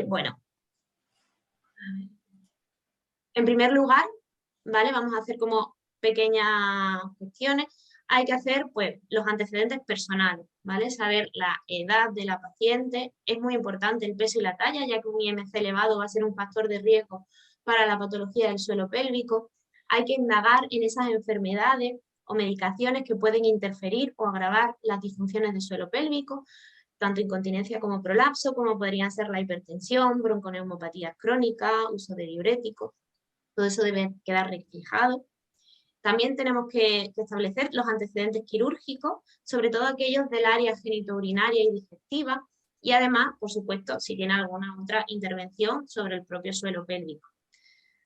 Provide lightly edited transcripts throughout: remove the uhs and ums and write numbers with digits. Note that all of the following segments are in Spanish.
Bueno, en primer lugar, ¿vale? Vamos a hacer como pequeñas cuestiones. Hay que hacer, pues, los antecedentes personales, ¿vale? Saber la edad de la paciente. Es muy importante el peso y la talla, ya que un IMC elevado va a ser un factor de riesgo para la patología del suelo pélvico. Hay que indagar en esas enfermedades o medicaciones que pueden interferir o agravar las disfunciones del suelo pélvico, tanto incontinencia como prolapso, como podrían ser la hipertensión, bronconeumopatías crónicas, uso de diuréticos. Todo eso debe quedar reflejado. También tenemos que establecer los antecedentes quirúrgicos, sobre todo aquellos del área genitourinaria y digestiva, y además, por supuesto, si tiene alguna otra intervención sobre el propio suelo pélvico.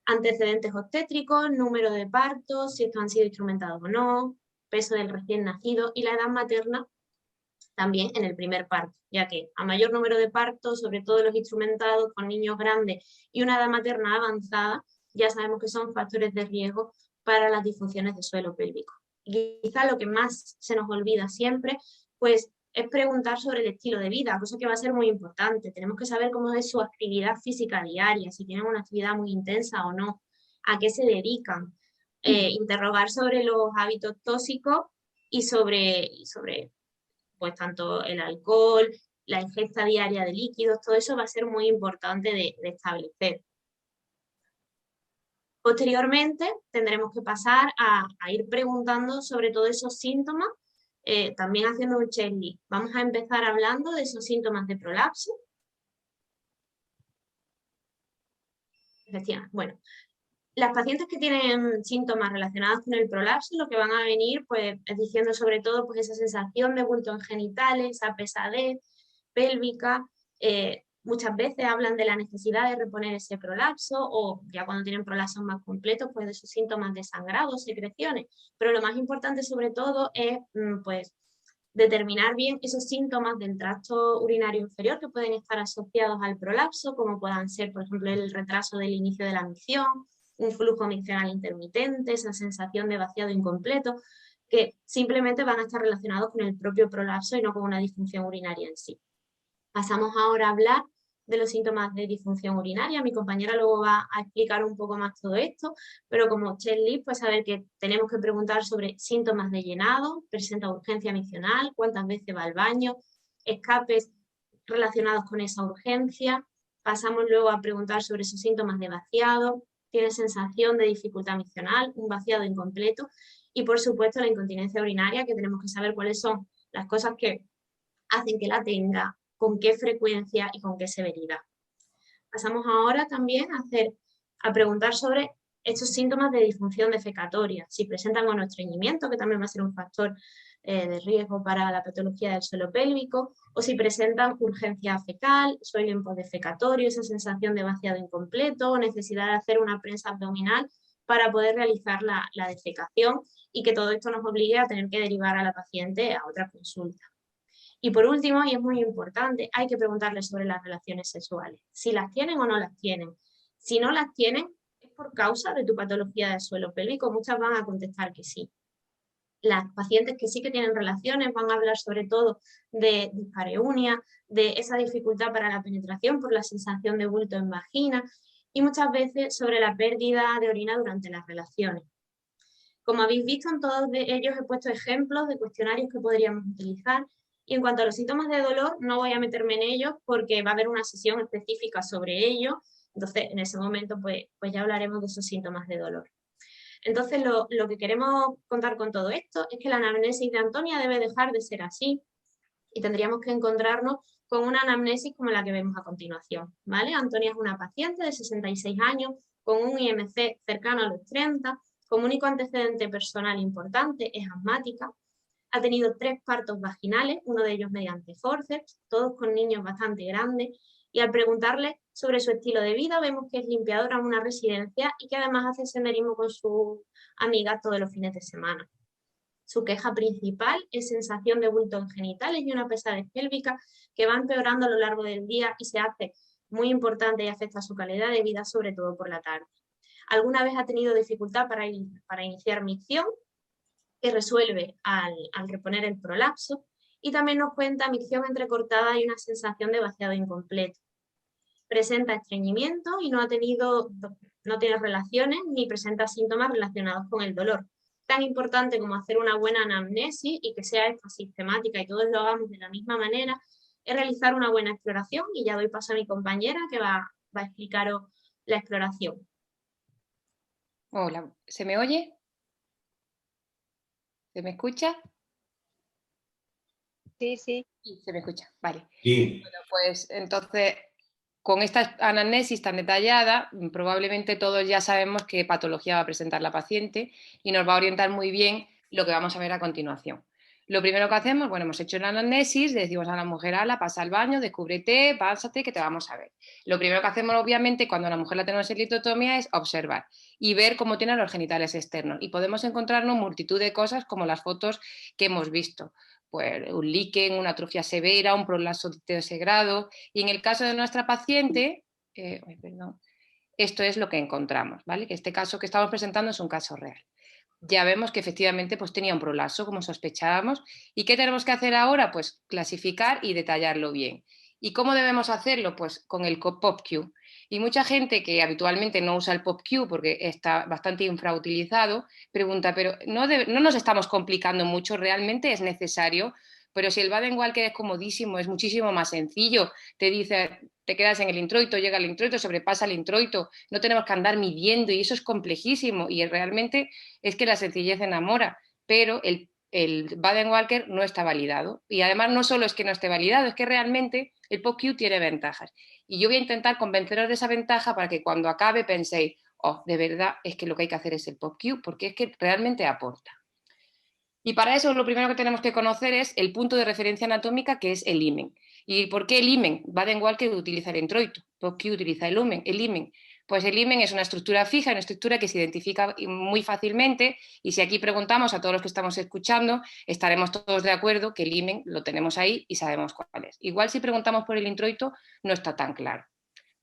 Antecedentes obstétricos, número de partos, si estos han sido instrumentados o no, peso del recién nacido y la edad materna también en el primer parto, ya que a mayor número de partos, sobre todo los instrumentados con niños grandes y una edad materna avanzada, ya sabemos que son factores de riesgo para las disfunciones de suelo pélvico. Y quizá lo que más se nos olvida siempre, pues es preguntar sobre el estilo de vida, cosa que va a ser muy importante. Tenemos que saber cómo es su actividad física diaria, si tienen una actividad muy intensa o no, a qué se dedican, interrogar sobre los hábitos tóxicos y sobre pues tanto el alcohol, la ingesta diaria de líquidos, todo eso va a ser muy importante de establecer. Posteriormente tendremos que pasar a ir preguntando sobre todos esos síntomas, también haciendo un checklist. Vamos a empezar hablando de esos síntomas de prolapso. Bueno, las pacientes que tienen síntomas relacionados con el prolapso, lo que van a venir, pues, es diciendo sobre todo pues, esa sensación de bulto en genitales, esa pesadez pélvica. Muchas veces hablan de la necesidad de reponer ese prolapso o ya cuando tienen prolapsos más completos, pues de sus síntomas de sangrado, secreciones. Pero lo más importante sobre todo es pues determinar bien esos síntomas del tracto urinario inferior que pueden estar asociados al prolapso, como puedan ser, por ejemplo, el retraso del inicio de la micción, un flujo miccional intermitente, esa sensación de vaciado incompleto, que simplemente van a estar relacionados con el propio prolapso y no con una disfunción urinaria en sí. Pasamos ahora a hablar de los síntomas de disfunción urinaria. Mi compañera luego va a explicar un poco más todo esto, pero como checklist, pues saber que tenemos que preguntar sobre síntomas de llenado, presenta urgencia miccional, cuántas veces va al baño, escapes relacionados con esa urgencia. Pasamos luego a preguntar sobre sus síntomas de vaciado, tiene sensación de dificultad miccional, un vaciado incompleto y por supuesto la incontinencia urinaria, que tenemos que saber cuáles son las cosas que hacen que la tenga, con qué frecuencia y con qué severidad. Pasamos ahora también a preguntar sobre estos síntomas de disfunción defecatoria, si presentan o no estreñimiento, que también va a ser un factor de riesgo para la patología del suelo pélvico, o si presentan urgencia fecal, suelo hipodefecatorio, esa sensación de vaciado incompleto, o necesidad de hacer una prensa abdominal para poder realizar la defecación y que todo esto nos obligue a tener que derivar a la paciente a otra consulta. Y por último, y es muy importante, hay que preguntarles sobre las relaciones sexuales, si las tienen o no las tienen. Si no las tienen, es por causa de tu patología del suelo pélvico, muchas van a contestar que sí. Las pacientes que sí que tienen relaciones van a hablar sobre todo de dispareunia, de esa dificultad para la penetración por la sensación de bulto en vagina y muchas veces sobre la pérdida de orina durante las relaciones. Como habéis visto, en todos ellos he puesto ejemplos de cuestionarios que podríamos utilizar. Y en cuanto a los síntomas de dolor, no voy a meterme en ellos porque va a haber una sesión específica sobre ello. Entonces, en ese momento, pues ya hablaremos de esos síntomas de dolor. Entonces, lo que queremos contar con todo esto es que la anamnesis de Antonia debe dejar de ser así y tendríamos que encontrarnos con una anamnesis como la que vemos a continuación, ¿vale? Antonia es una paciente de 66 años con un IMC cercano a los 30, como único antecedente personal importante es asmática, ha tenido 3 partos vaginales, uno de ellos mediante forceps, todos con niños bastante grandes, y al preguntarle sobre su estilo de vida vemos que es limpiadora en una residencia y que además hace senderismo con sus amigas todos los fines de semana. Su queja principal es sensación de bulto en genitales y una pesadez pélvica que va empeorando a lo largo del día y se hace muy importante y afecta a su calidad de vida, sobre todo por la tarde. Alguna vez ha tenido dificultad para iniciar micción, que resuelve al reponer el prolapso, y también nos cuenta micción entrecortada y una sensación de vaciado incompleto. presenta estreñimiento y no tiene relaciones ni presenta síntomas relacionados con el dolor. Tan importante como hacer una buena anamnesis y que sea esta sistemática y todos lo hagamos de la misma manera, es realizar una buena exploración, y ya doy paso a mi compañera que va a explicaros la exploración. Hola, ¿se me oye? ¿Se me escucha? Sí, sí. Sí, se me escucha, vale. Sí. Bueno, pues entonces, con esta anamnesis tan detallada, probablemente todos ya sabemos qué patología va a presentar la paciente y nos va a orientar muy bien lo que vamos a ver a continuación. Lo primero que hacemos, bueno, hemos hecho la anamnesis, le decimos a la mujer, ala, pasa al baño, descúbrete, pásate, que te vamos a ver. Lo primero que hacemos, obviamente, cuando a la mujer la tenemos en litotomía es observar y ver cómo tiene los genitales externos. Y podemos encontrarnos multitud de cosas como las fotos que hemos visto. Pues un líquen, una atrofia severa, un prolapso de tercer grado. Y en el caso de nuestra paciente, esto es lo que encontramos, ¿vale? Que este caso que estamos presentando es un caso real. Ya vemos que efectivamente pues, tenía un prolapso, como sospechábamos. ¿Y qué tenemos que hacer ahora? Pues clasificar y detallarlo bien. ¿Y cómo debemos hacerlo? Pues con el POPQ. Y mucha gente que habitualmente no usa el POPQ porque está bastante infrautilizado, pregunta, pero ¿no nos estamos complicando mucho? ¿Realmente es necesario? Pero si el Baden-Walker es comodísimo, es muchísimo más sencillo, te dice, te quedas en el introito, llega el introito, sobrepasa el introito, no tenemos que andar midiendo y eso es complejísimo y realmente es que la sencillez enamora, pero el Baden-Walker no está validado. Y además no solo es que no esté validado, es que realmente el POQ tiene ventajas. Y yo voy a intentar convenceros de esa ventaja para que cuando acabe penséis, oh, de verdad es que lo que hay que hacer es el POQ, porque es que realmente aporta. Y para eso lo primero que tenemos que conocer es el punto de referencia anatómica, que es el himen. ¿Y por qué el himen? Baden-Walker utiliza el introito, POQ utiliza el himen. Pues el himen es una estructura fija, una estructura que se identifica muy fácilmente y si aquí preguntamos a todos los que estamos escuchando, estaremos todos de acuerdo que el himen lo tenemos ahí y sabemos cuál es. Igual si preguntamos por el introito no está tan claro.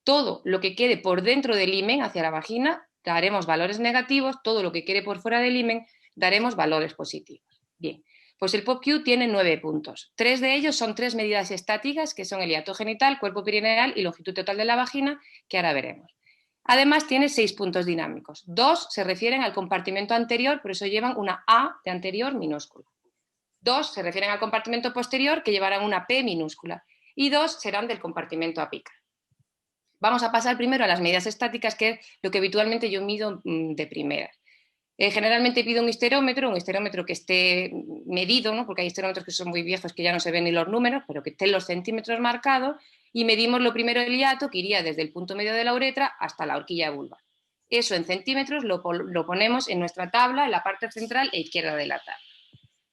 Todo lo que quede por dentro del himen hacia la vagina daremos valores negativos, todo lo que quede por fuera del himen daremos valores positivos. Bien, pues el POPQ tiene 9 puntos. 3 de ellos son 3 medidas estáticas, que son el hiato genital, cuerpo perineal y longitud total de la vagina, que ahora veremos. Además, tiene 6 puntos dinámicos. 2 se refieren al compartimento anterior, por eso llevan una A de anterior minúscula. 2 se refieren al compartimento posterior, que llevarán una P minúscula. Y 2 serán del compartimento apical. Vamos a pasar primero a las medidas estáticas, que es lo que habitualmente yo mido de primeras. Generalmente pido un histerómetro que esté medido, ¿no? Porque hay histerómetros que son muy viejos que ya no se ven ni los números, pero que estén los centímetros marcados, y medimos lo primero el hiato, que iría desde el punto medio de la uretra hasta la horquilla vulvar. Eso en centímetros lo ponemos en nuestra tabla, en la parte central e izquierda de la tabla.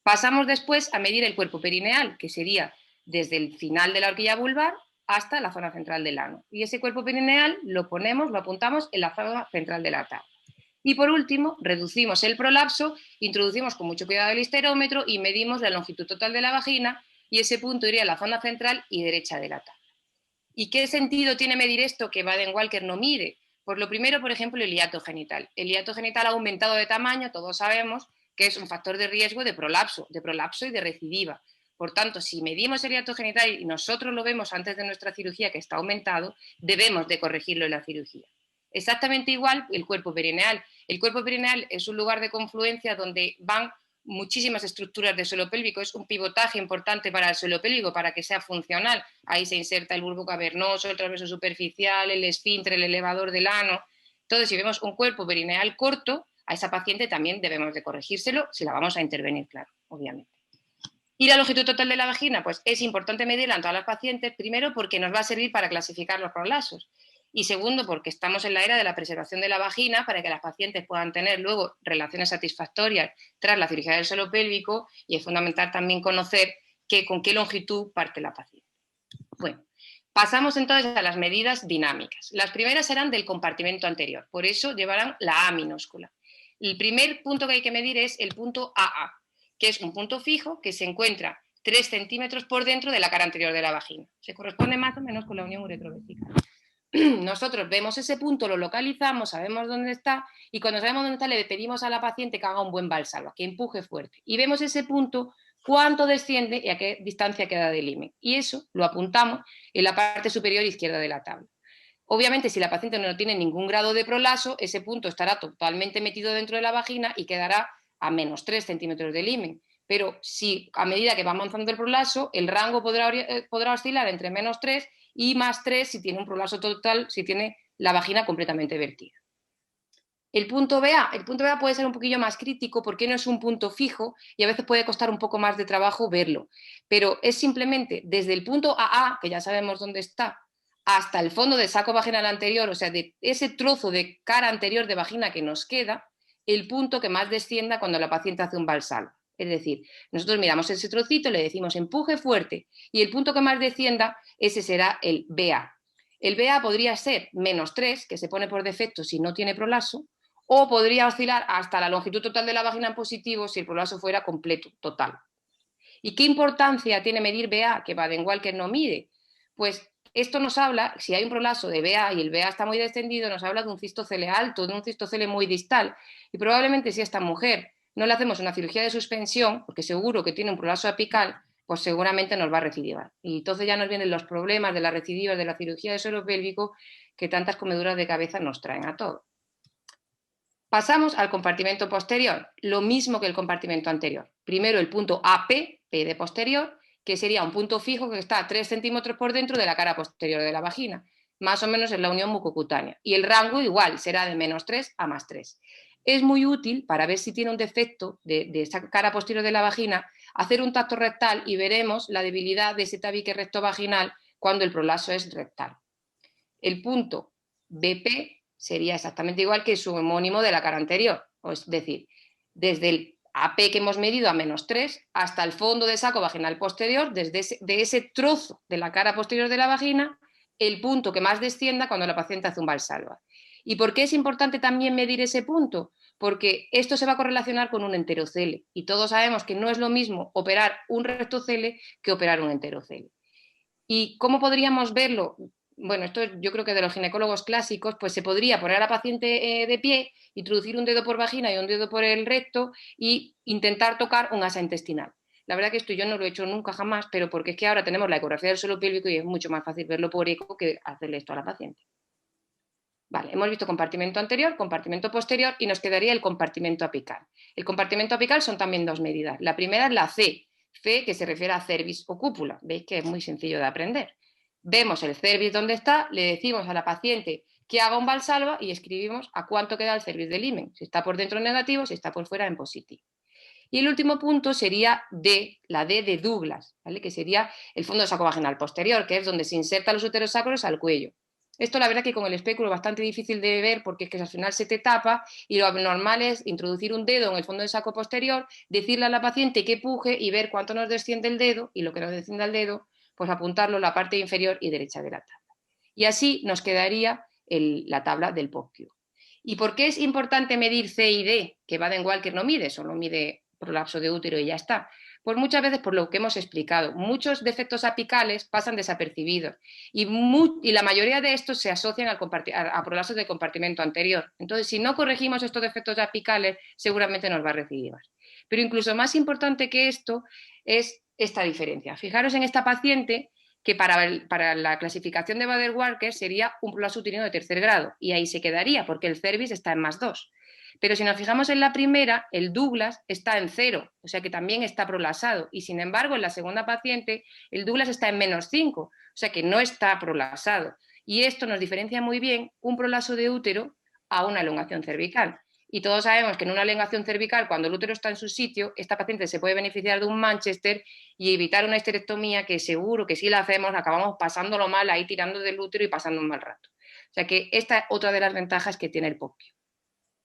Pasamos después a medir el cuerpo perineal, que sería desde el final de la horquilla vulvar hasta la zona central del ano. Y ese cuerpo perineal lo apuntamos en la zona central de la tabla. Y por último, reducimos el prolapso, introducimos con mucho cuidado el histerómetro y medimos la longitud total de la vagina y ese punto iría a la zona central y derecha de la tabla. ¿Y qué sentido tiene medir esto que Baden-Walker no mide? Pues lo primero, por ejemplo, el hiato genital. El hiato genital ha aumentado de tamaño, todos sabemos que es un factor de riesgo de prolapso y de recidiva. Por tanto, si medimos el hiato genital y nosotros lo vemos antes de nuestra cirugía que está aumentado, debemos de corregirlo en la cirugía. Exactamente igual el cuerpo perineal. El cuerpo perineal es un lugar de confluencia donde van muchísimas estructuras de suelo pélvico, es un pivotaje importante para el suelo pélvico, para que sea funcional. Ahí se inserta el bulbo cavernoso, el transverso superficial, el esfínter, el elevador del ano. Entonces, si vemos un cuerpo perineal corto, a esa paciente también debemos de corregírselo si la vamos a intervenir, claro, obviamente. ¿Y la longitud total de la vagina? Pues es importante medirla en todas las pacientes, primero porque nos va a servir para clasificar los prolapsos y segundo porque estamos en la era de la preservación de la vagina para que las pacientes puedan tener luego relaciones satisfactorias tras la cirugía del suelo pélvico y es fundamental también conocer con qué longitud parte la paciente. Bueno, pasamos entonces a las medidas dinámicas. Las primeras serán del compartimento anterior, por eso llevarán la A minúscula. El primer punto que hay que medir es el punto AA, que es un punto fijo que se encuentra 3 centímetros por dentro de la cara anterior de la vagina. Se corresponde más o menos con la unión uretrovesical. Nosotros vemos ese punto, lo localizamos, sabemos dónde está y cuando sabemos dónde está le pedimos a la paciente que haga un buen valsalva, que empuje fuerte. Y vemos ese punto, cuánto desciende y a qué distancia queda del himen. Y eso lo apuntamos en la parte superior izquierda de la tabla. Obviamente, si la paciente no tiene ningún grado de prolapso, ese punto estará totalmente metido dentro de la vagina y quedará a menos 3 centímetros del himen. Pero si a medida que va avanzando el prolapso, el rango podrá oscilar entre menos 3 y más 3 si tiene un prolapso total, si tiene la vagina completamente vertida. El punto BA puede ser un poquillo más crítico porque no es un punto fijo y a veces puede costar un poco más de trabajo verlo, pero es simplemente desde el punto AA, que ya sabemos dónde está, hasta el fondo del saco vaginal anterior, o sea, de ese trozo de cara anterior de vagina que nos queda, el punto que más descienda cuando la paciente hace un valsalva. Es decir, nosotros miramos ese trocito, le decimos empuje fuerte y el punto que más descienda, ese será el BA. El BA podría ser menos 3, que se pone por defecto si no tiene prolapso, o podría oscilar hasta la longitud total de la vagina en positivo si el prolapso fuera completo, total. ¿Y qué importancia tiene medir BA, que Baden-Walker no mide? Pues esto nos habla, si hay un prolapso de BA y el BA está muy descendido, nos habla de un cistocele alto, de un cistocele muy distal. Y probablemente si a esta mujer no le hacemos una cirugía de suspensión, porque seguro que tiene un prolapso apical, pues seguramente nos va a recidivar. Y entonces ya nos vienen los problemas de las recidivas de la cirugía de suelo pélvico que tantas comeduras de cabeza nos traen a todos. Pasamos al compartimento posterior, lo mismo que el compartimento anterior. Primero el punto AP, P de posterior, que sería un punto fijo que está a 3 centímetros por dentro de la cara posterior de la vagina, más o menos en la unión mucocutánea. Y el rango igual será de menos 3 a más 3. Es muy útil para ver si tiene un defecto de esa cara posterior de la vagina, hacer un tacto rectal y veremos la debilidad de ese tabique recto vaginal cuando el prolapso es rectal. El punto BP sería exactamente igual que su homónimo de la cara anterior, es decir, desde el AP que hemos medido a menos 3 hasta el fondo del saco vaginal posterior, desde ese trozo de la cara posterior de la vagina, el punto que más descienda cuando la paciente hace un valsalva. ¿Y por qué es importante también medir ese punto? Porque esto se va a correlacionar con un enterocele y todos sabemos que no es lo mismo operar un rectocele que operar un enterocele. ¿Y cómo podríamos verlo? Bueno, esto yo creo que de los ginecólogos clásicos, pues se podría poner a la paciente de pie, introducir un dedo por vagina y un dedo por el recto y intentar tocar un asa intestinal. La verdad que esto yo no lo he hecho nunca jamás, pero porque es que ahora tenemos la ecografía del suelo pélvico y es mucho más fácil verlo por eco que hacerle esto a la paciente. Vale, hemos visto compartimento anterior, compartimento posterior y nos quedaría el compartimento apical. El compartimento apical son también dos medidas. La primera es la C, que se refiere a cervix o cúpula. Veis que es muy sencillo de aprender. Vemos el cervix donde está, le decimos a la paciente que haga un valsalva y escribimos a cuánto queda el cervix del himen. Si está por dentro en negativo, si está por fuera en positivo. Y el último punto sería D, la D de Douglas, ¿vale? Que sería el fondo saco vaginal posterior, que es donde se insertan los úteros sacros al cuello. Esto la verdad que con el espéculo es bastante difícil de ver porque es que al final se te tapa y lo normal es introducir un dedo en el fondo del saco posterior, decirle a la paciente que puje y ver cuánto nos desciende el dedo y lo que nos descienda el dedo, pues apuntarlo en la parte inferior y derecha de la tabla. Y así nos quedaría la tabla del POCQ. ¿Y por qué es importante medir C y D? Que Baden-Walker no mide, solo mide prolapso de útero y ya está. Pues muchas veces por lo que hemos explicado, muchos defectos apicales pasan desapercibidos y la mayoría de estos se asocian a prolapsos de compartimento anterior. Entonces, si no corregimos estos defectos apicales, seguramente nos va a recidivar. Pero incluso más importante que esto es esta diferencia. Fijaros en esta paciente que para la clasificación de Baden-Walker sería un prolapso uterino de tercer grado y ahí se quedaría porque el cervix está en más 2. Pero si nos fijamos en la primera, el Douglas está en 0, o sea que también está prolapsado. Y sin embargo, en la segunda paciente, el Douglas está en menos 5, o sea que no está prolapsado. Y esto nos diferencia muy bien un prolapso de útero a una elongación cervical. Y todos sabemos que en una elongación cervical, cuando el útero está en su sitio, esta paciente se puede beneficiar de un Manchester y evitar una histerectomía que seguro que si la hacemos acabamos pasándolo mal ahí tirando del útero y pasando un mal rato. O sea que esta es otra de las ventajas que tiene el POCQ.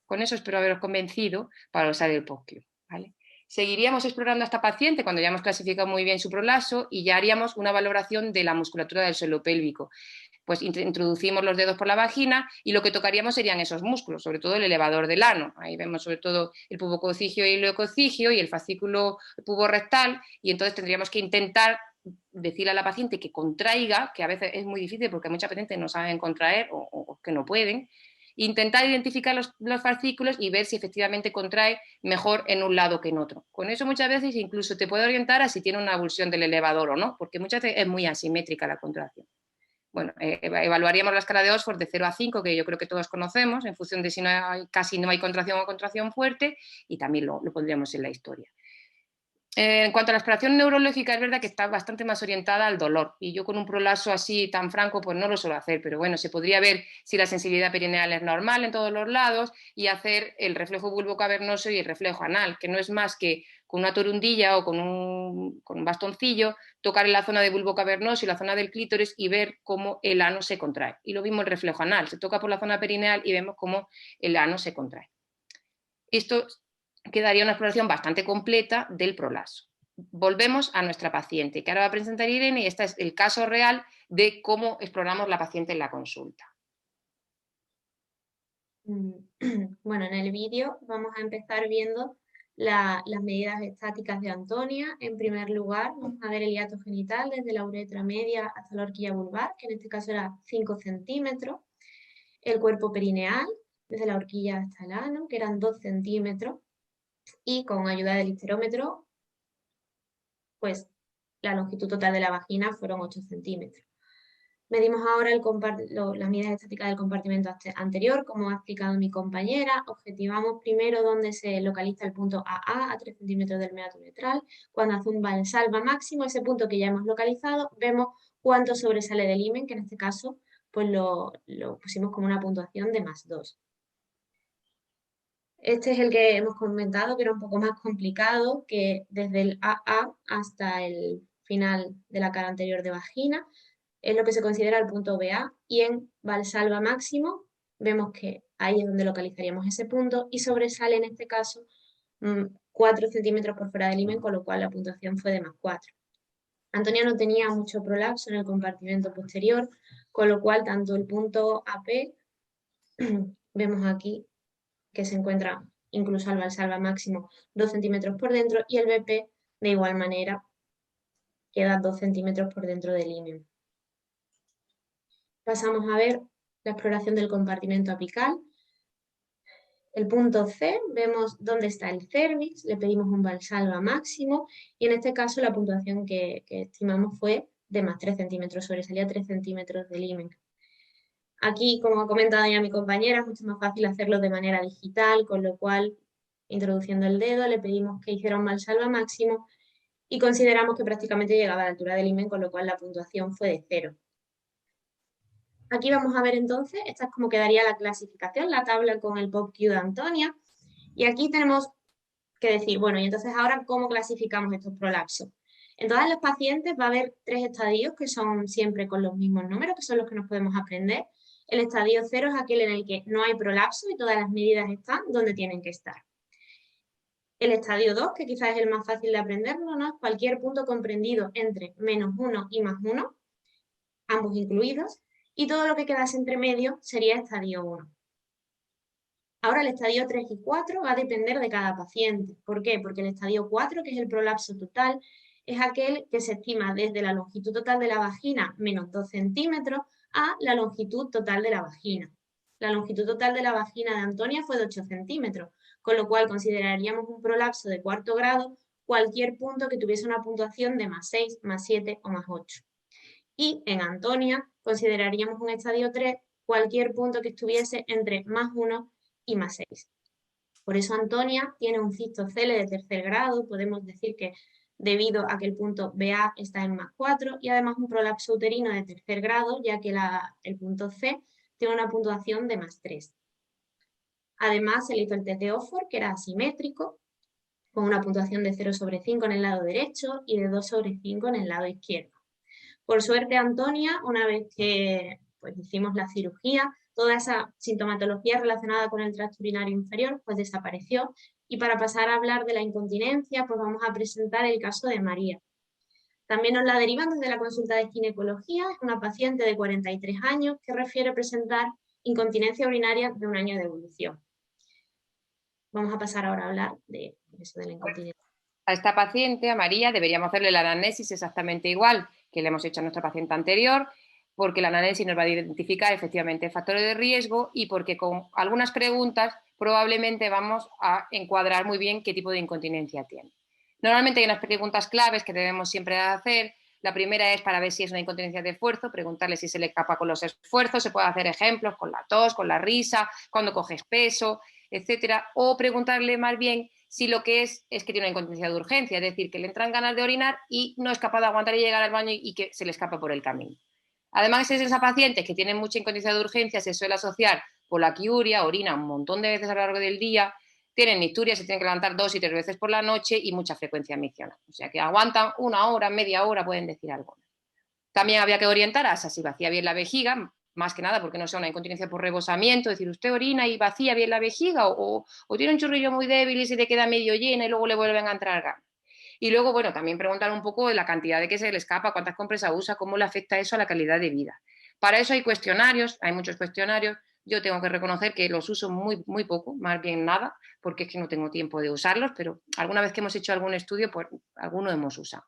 Con eso espero haberos convencido para usar el POCQ, ¿vale? Seguiríamos explorando a esta paciente cuando ya hemos clasificado muy bien su prolapso y ya haríamos una valoración de la musculatura del suelo pélvico. Pues introducimos los dedos por la vagina y lo que tocaríamos serían esos músculos, sobre todo el elevador del ano. Ahí vemos sobre todo el pubococigio y el ileococigio y el fascículo puborectal y entonces tendríamos que intentar decirle a la paciente que contraiga, que a veces es muy difícil porque muchas pacientes no saben contraer o que no pueden, intentar identificar los fascículos y ver si efectivamente contrae mejor en un lado que en otro. Con eso muchas veces incluso te puede orientar a si tiene una avulsión del elevador o no, porque muchas veces es muy asimétrica la contracción. bueno, evaluaríamos la escala de Oxford de 0 a 5, que yo creo que todos conocemos, en función de si casi no hay contracción o contracción fuerte, y también lo pondríamos en la historia. En cuanto a la exploración neurológica, es verdad que está bastante más orientada al dolor, y yo con un prolapso así tan franco pues no lo suelo hacer, pero bueno, se podría ver si la sensibilidad perineal es normal en todos los lados y hacer el reflejo bulbocavernoso y el reflejo anal, que no es más que con una torundilla o con un bastoncillo tocar en la zona de bulbo cavernoso y la zona del clítoris y ver cómo el ano se contrae. Y lo mismo el reflejo anal, se toca por la zona perineal y vemos cómo el ano se contrae. Esto quedaría una exploración bastante completa del prolapso. Volvemos a nuestra paciente, que ahora va a presentar Irene, y este es el caso real de cómo exploramos la paciente en la consulta. Bueno, en el vídeo vamos a empezar viendo las medidas estáticas de Antonia. En primer lugar, vamos a ver el hiato genital desde la uretra media hasta la horquilla vulvar, que en este caso era 5 centímetros. El cuerpo perineal, desde la horquilla hasta el ano, que eran 2 centímetros. Y con ayuda del histerómetro, pues la longitud total de la vagina fueron 8 centímetros. Medimos ahora las medidas estáticas del compartimento anterior, como ha explicado mi compañera. Objetivamos primero donde se localiza el punto AA, a 3 centímetros del meato uretral. Cuando hace un valsalva máximo, ese punto que ya hemos localizado, vemos cuánto sobresale del himen, que en este caso pues lo pusimos como una puntuación de +2. Este es el que hemos comentado, que era un poco más complicado, que desde el AA hasta el final de la cara anterior de vagina, es lo que se considera el punto BA, y en valsalva máximo vemos que ahí es donde localizaríamos ese punto y sobresale en este caso 4 centímetros por fuera del himen, con lo cual la puntuación fue de +4. Antonia no tenía mucho prolapso en el compartimento posterior, con lo cual tanto el punto AP, vemos aquí que se encuentra incluso al valsalva máximo 2 centímetros por dentro, y el BP de igual manera queda 2 centímetros por dentro del himen. Pasamos a ver la exploración del compartimento apical. El punto C, vemos dónde está el cérvix, le pedimos un valsalva máximo y en este caso la puntuación que estimamos fue de +3 centímetros, sobresalía 3 centímetros del himen. Aquí, como ha comentado ya mi compañera, es mucho más fácil hacerlo de manera digital, con lo cual, introduciendo el dedo, le pedimos que hiciera un valsalva máximo y consideramos que prácticamente llegaba a la altura del himen, con lo cual la puntuación fue de 0. Aquí vamos a ver entonces, esta es como quedaría la clasificación, la tabla con el POPQ de Antonia. Y aquí tenemos que decir, bueno, y entonces ahora, ¿cómo clasificamos estos prolapsos? En todas las pacientes va a haber 3 estadios que son siempre con los mismos números, que son los que nos podemos aprender. El estadio 0 es aquel en el que no hay prolapso y todas las medidas están donde tienen que estar. El estadio 2, que quizás es el más fácil de aprenderlo, ¿no? Cualquier punto comprendido entre -1 y +1, ambos incluidos, y todo lo que quedase entre medio sería estadio 1. Ahora el estadio 3 y 4 va a depender de cada paciente. ¿Por qué? Porque el estadio 4, que es el prolapso total, es aquel que se estima desde la longitud total de la vagina menos 2 centímetros a la longitud total de la vagina. La longitud total de la vagina de Antonia fue de 8 centímetros, con lo cual consideraríamos un prolapso de 4º grado cualquier punto que tuviese una puntuación de +6, +7 o +8. Y en Antonia consideraríamos un estadio 3 cualquier punto que estuviese entre +1 y +6. Por eso Antonia tiene un cisto cele de 3er grado, podemos decir que debido a que el punto BA está en +4, y además un prolapso uterino de 3er grado, ya que el punto C tiene una puntuación de +3. Además, se le hizo el test de Oxford, que era asimétrico, con una puntuación de 0/5 en el lado derecho y de 2/5 en el lado izquierdo. Por suerte, Antonia, una vez que pues, hicimos la cirugía, toda esa sintomatología relacionada con el tracto urinario inferior pues desapareció. Y para pasar a hablar de la incontinencia, pues vamos a presentar el caso de María. También nos la derivan desde la consulta de ginecología, es una paciente de 43 años que refiere presentar incontinencia urinaria de 1 año de evolución. Vamos a pasar ahora a hablar de eso de la incontinencia. A esta paciente, a María, deberíamos hacerle la anamnesis exactamente igual que le hemos hecho a nuestra paciente anterior, porque la anamnesis nos va a identificar efectivamente factores de riesgo y porque con algunas preguntas probablemente vamos a encuadrar muy bien qué tipo de incontinencia tiene. Normalmente hay unas preguntas claves que debemos siempre hacer, La primera es para ver si es una incontinencia de esfuerzo, preguntarle si se le escapa con los esfuerzos, se puede hacer ejemplos con la tos, con la risa, cuando coges peso, etcétera, o preguntarle más bien si lo que es que tiene una incontinencia de urgencia, es decir, que le entran ganas de orinar y no es capaz de aguantar y llegar al baño y que se le escapa por el camino. Además, es esa paciente que tiene mucha incontinencia de urgencia, se suele asociar por la quiuria, orina un montón de veces a lo largo del día, tienen nicturia, se tienen que levantar 2 y 3 veces por la noche y mucha frecuencia miccional. O sea que aguantan una hora, media hora, pueden decir algo. También había que orientar a si vacía bien la vejiga, más que nada porque no sea una incontinencia por rebosamiento, es decir, usted orina y vacía bien la vejiga o tiene un chorrillo muy débil y se le queda medio llena y luego le vuelven a entrar ganas. Y luego, bueno, también preguntar un poco de la cantidad de que se le escapa, cuántas compresas usa, cómo le afecta eso a la calidad de vida. Para eso hay cuestionarios, hay muchos cuestionarios. Yo tengo que reconocer que los uso muy, muy poco, más bien nada, porque es que no tengo tiempo de usarlos, pero alguna vez que hemos hecho algún estudio, pues alguno hemos usado.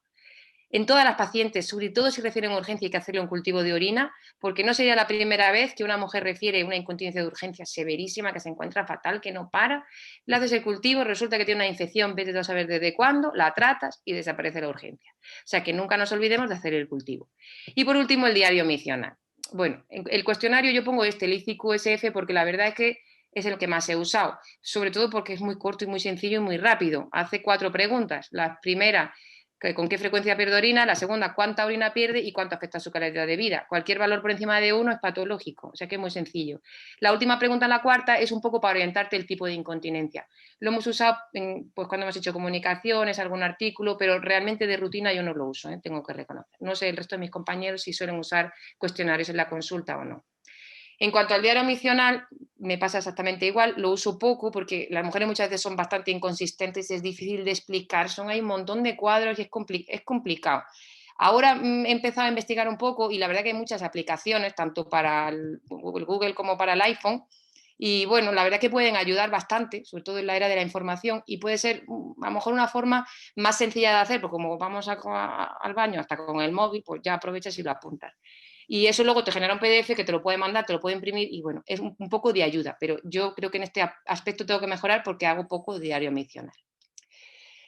En todas las pacientes, sobre todo si refieren a urgencia, hay que hacerle un cultivo de orina, porque no sería la primera vez que una mujer refiere una incontinencia de urgencia severísima, que se encuentra fatal, que no para, le haces el cultivo, resulta que tiene una infección, vete a saber desde cuándo, la tratas y desaparece la urgencia. O sea que nunca nos olvidemos de hacer el cultivo. Y por último, el diario misional. Bueno, el cuestionario yo pongo el ICQ-SF porque la verdad es que es el que más he usado, sobre todo porque es muy corto y muy sencillo y muy rápido. Hace 4 preguntas. La primera, con qué frecuencia pierde orina, la segunda, cuánta orina pierde y cuánto afecta a su calidad de vida. Cualquier valor por encima de 1 es patológico, o sea que es muy sencillo. La última pregunta, la cuarta, es un poco para orientarte el tipo de incontinencia. Lo hemos usado pues cuando hemos hecho comunicaciones, algún artículo, pero realmente de rutina yo no lo uso, tengo que reconocer. No sé el resto de mis compañeros si suelen usar cuestionarios en la consulta o no. En cuanto al diario misional, me pasa exactamente igual, lo uso poco porque las mujeres muchas veces son bastante inconsistentes, es difícil de explicar, hay un montón de cuadros y es complicado. Ahora he empezado a investigar un poco y la verdad que hay muchas aplicaciones, tanto para el Google como para el iPhone, y bueno, la verdad que pueden ayudar bastante, sobre todo en la era de la información, y puede ser a lo mejor una forma más sencilla de hacer, porque como vamos al baño hasta con el móvil, pues ya aprovechas y lo apuntas. Y eso luego te genera un PDF que te lo puede mandar, te lo puede imprimir y bueno, es un poco de ayuda, pero yo creo que en este aspecto tengo que mejorar porque hago poco diario misional.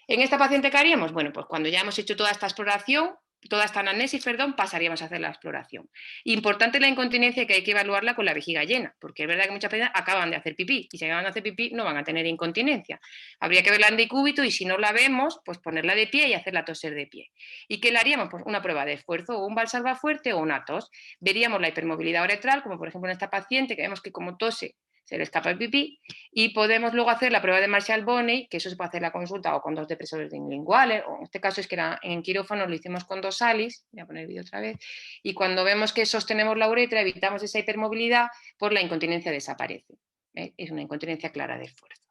¿En esta paciente qué haríamos? Bueno, pues cuando ya hemos hecho toda esta exploración, toda esta anamnesis, pasaríamos a hacer la exploración. Importante la incontinencia, que hay que evaluarla con la vejiga llena, porque es verdad que muchas personas acaban de hacer pipí y si acaban de hacer pipí no van a tener incontinencia. Habría que verla en decúbito y si no la vemos, pues ponerla de pie y hacerla toser de pie. ¿Y qué le haríamos? Pues una prueba de esfuerzo o un valsalva fuerte o una tos. Veríamos la hipermovilidad uretral, como por ejemplo en esta paciente, que vemos que como tose se le escapa el pipí, y podemos luego hacer la prueba de Marshall-Boney, que eso se puede hacer en la consulta o con 2 depresores linguales, o en este caso es que era en quirófano, lo hicimos con 2 salis, voy a poner el vídeo otra vez, y cuando vemos que sostenemos la uretra, evitamos esa hipermovilidad, pues la incontinencia desaparece. Es una incontinencia clara de esfuerzo.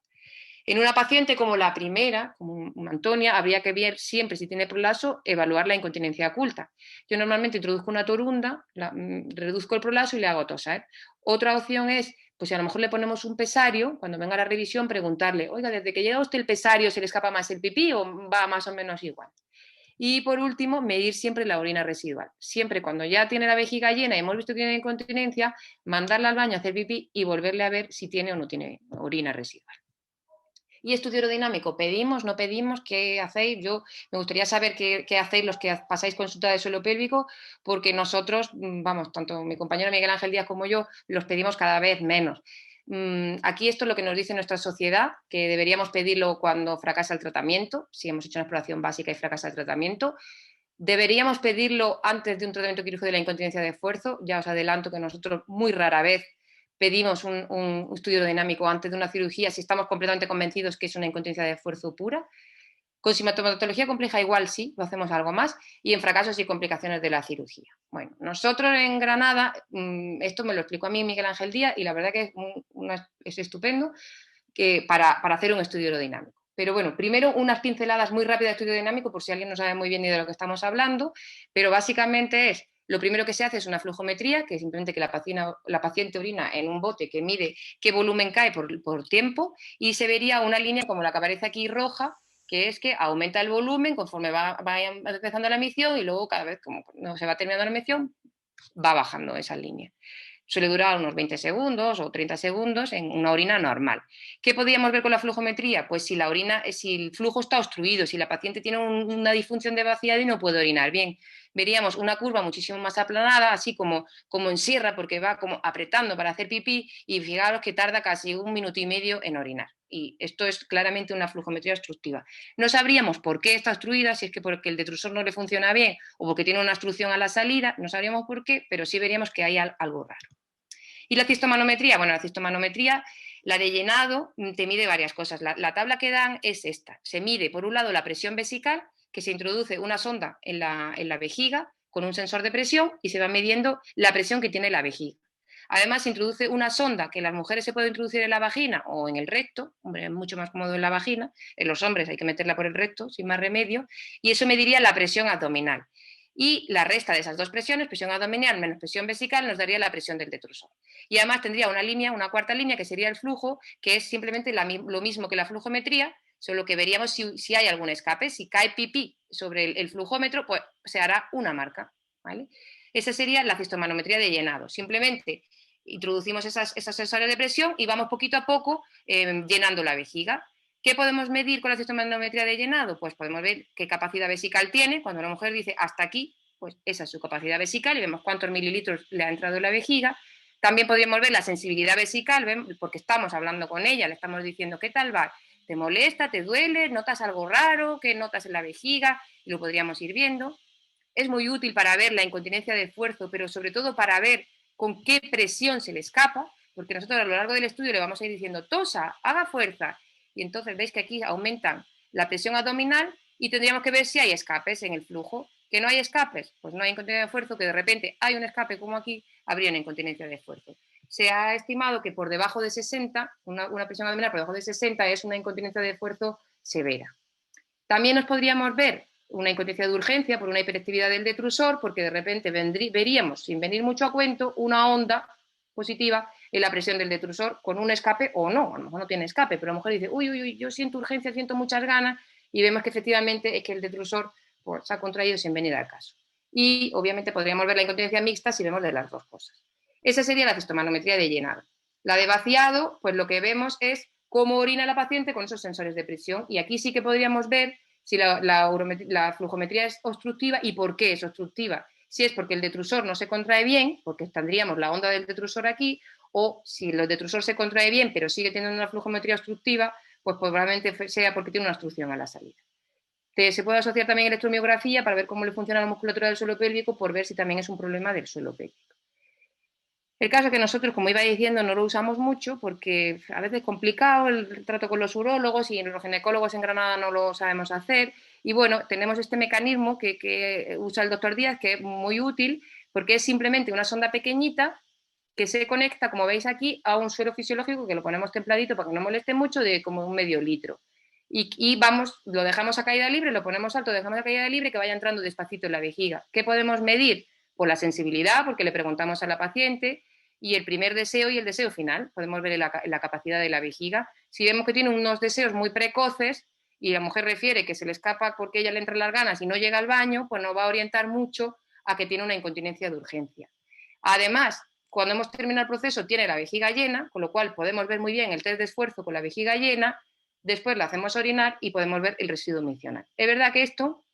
En una paciente como la primera, como Antonia, habría que ver siempre, si tiene prolaso, evaluar la incontinencia oculta. Yo normalmente introduzco una torunda, reduzco el prolaso y le hago tosar. Otra opción es, pues si a lo mejor le ponemos un pesario, cuando venga la revisión, preguntarle, oiga, desde que llega usted el pesario, ¿se le escapa más el pipí o va más o menos igual? Y por último, medir siempre la orina residual. Siempre cuando ya tiene la vejiga llena y hemos visto que tiene incontinencia, mandarla al baño a hacer pipí y volverle a ver si tiene o no tiene orina residual. Y estudio aerodinámico, ¿pedimos, no pedimos? ¿Qué hacéis? Yo me gustaría saber qué hacéis los que pasáis consulta de suelo pélvico, porque nosotros, vamos, tanto mi compañero Miguel Ángel Díaz como yo, los pedimos cada vez menos. Aquí esto es lo que nos dice nuestra sociedad, que deberíamos pedirlo cuando fracasa el tratamiento, si hemos hecho una exploración básica y fracasa el tratamiento. Deberíamos pedirlo antes de un tratamiento quirúrgico de la incontinencia de esfuerzo. Ya os adelanto que nosotros muy rara vez pedimos un estudio dinámico antes de una cirugía si estamos completamente convencidos que es una incontinencia de esfuerzo pura. Con sintomatología compleja igual sí, lo hacemos algo más, y en fracasos y complicaciones de la cirugía. Bueno, nosotros en Granada, esto me lo explicó a mí Miguel Ángel Díaz y la verdad que es estupendo para hacer un estudio aerodinámico. Pero bueno, primero unas pinceladas muy rápidas de estudio dinámico por si alguien no sabe muy bien ni de lo que estamos hablando, pero básicamente es, lo primero que se hace es una flujometría, que es simplemente que la paciente orina en un bote que mide qué volumen cae por tiempo y se vería una línea como la que aparece aquí roja, que es que aumenta el volumen conforme va empezando la emisión y luego cada vez como no se va terminando la emisión va bajando esa línea. Suele durar unos 20 segundos o 30 segundos en una orina normal. ¿Qué podríamos ver con la flujometría? Pues si el flujo está obstruido, si la paciente tiene una disfunción de vaciado y no puede orinar bien. veríamos una curva muchísimo más aplanada, así como en sierra, porque va como apretando para hacer pipí, y fijaros que tarda casi 1 minuto y medio en orinar. Y esto es claramente una flujometría obstructiva. No sabríamos por qué está obstruida, si es que porque el detrusor no le funciona bien o porque tiene una obstrucción a la salida, no sabríamos por qué, pero sí veríamos que hay algo raro. Y la cistomanometría, bueno, la cistomanometría, la de llenado, te mide varias cosas. La tabla que dan es esta. Se mide, por un lado, la presión vesical, que se introduce una sonda en la vejiga con un sensor de presión y se va midiendo la presión que tiene la vejiga. Además, se introduce una sonda que en las mujeres se puede introducir en la vagina o en el recto, hombre, es mucho más cómodo en la vagina, en los hombres hay que meterla por el recto, sin más remedio, y eso mediría la presión abdominal. Y la resta de esas dos presiones, presión abdominal menos presión vesical, nos daría la presión del detrusor. Y además tendría una línea, una cuarta línea, que sería el flujo, que es simplemente lo mismo que la flujometría, solo que veríamos si hay algún escape. Si cae pipí sobre el flujómetro, pues se hará una marca, ¿vale? Esa sería la cistomanometría de llenado. Simplemente introducimos esas sensores de presión y vamos poquito a poco llenando la vejiga. ¿Qué podemos medir con la cistomanometría de llenado? Pues podemos ver qué capacidad vesical tiene. Cuando una mujer dice hasta aquí, pues esa es su capacidad vesical y vemos cuántos mililitros le ha entrado en la vejiga. También podríamos ver la sensibilidad vesical, porque estamos hablando con ella, le estamos diciendo ¿qué tal va? ¿Te molesta? ¿Te duele? ¿Notas algo raro? ¿Qué notas en la vejiga? Y lo podríamos ir viendo. Es muy útil para ver la incontinencia de esfuerzo, pero sobre todo para ver con qué presión se le escapa, porque nosotros a lo largo del estudio le vamos a ir diciendo tosa, haga fuerza, y entonces veis que aquí aumentan la presión abdominal y tendríamos que ver si hay escapes en el flujo. ¿Que no hay escapes? Pues no hay incontinencia de esfuerzo, que de repente hay un escape como aquí, habría una incontinencia de esfuerzo. Se ha estimado que por debajo de 60, una presión abdominal por debajo de 60 es una incontinencia de esfuerzo severa. También nos podríamos ver una incontinencia de urgencia por una hiperactividad del detrusor, porque de repente veríamos, sin venir mucho a cuento, una onda positiva en la presión del detrusor con un escape o no. A lo mejor no tiene escape, pero a lo mejor dice, uy, yo siento urgencia, siento muchas ganas, y vemos que efectivamente es que el detrusor pues, se ha contraído sin venir al caso. Y obviamente podríamos ver la incontinencia mixta si vemos de las dos cosas. Esa sería la cistomanometría de llenado. La de vaciado, pues lo que vemos es cómo orina la paciente con esos sensores de presión, y aquí sí que podríamos ver si la flujometría es obstructiva y por qué es obstructiva. Si es porque el detrusor no se contrae bien, porque tendríamos la onda del detrusor aquí, o si el detrusor se contrae bien pero sigue teniendo una flujometría obstructiva, pues probablemente sea porque tiene una obstrucción a la salida. Se puede asociar también electromiografía para ver cómo le funciona la musculatura del suelo pélvico, por ver si también es un problema del suelo pélvico. El caso es que nosotros, como iba diciendo, no lo usamos mucho porque a veces es complicado el trato con los urólogos y los ginecólogos en Granada no lo sabemos hacer. Y bueno, tenemos este mecanismo que usa el doctor Díaz, que es muy útil porque es simplemente una sonda pequeñita que se conecta, como veis aquí, a un suero fisiológico que lo ponemos templadito para que no moleste mucho, de como 1/2 litro. Y vamos, lo dejamos a caída libre, lo ponemos alto, dejamos a caída libre que vaya entrando despacito en la vejiga. ¿Qué podemos medir? Pues la sensibilidad, porque le preguntamos a la paciente, y el primer deseo y el deseo final. Podemos ver la capacidad de la vejiga. Si vemos que tiene unos deseos muy precoces y la mujer refiere que se le escapa porque ella le entra las ganas y no llega al baño, pues nos va a orientar mucho a que tiene una incontinencia de urgencia. Además, cuando hemos terminado el proceso tiene la vejiga llena, con lo cual podemos ver muy bien el test de esfuerzo con la vejiga llena, después la hacemos orinar y podemos ver el residuo miccional. Es verdad que esto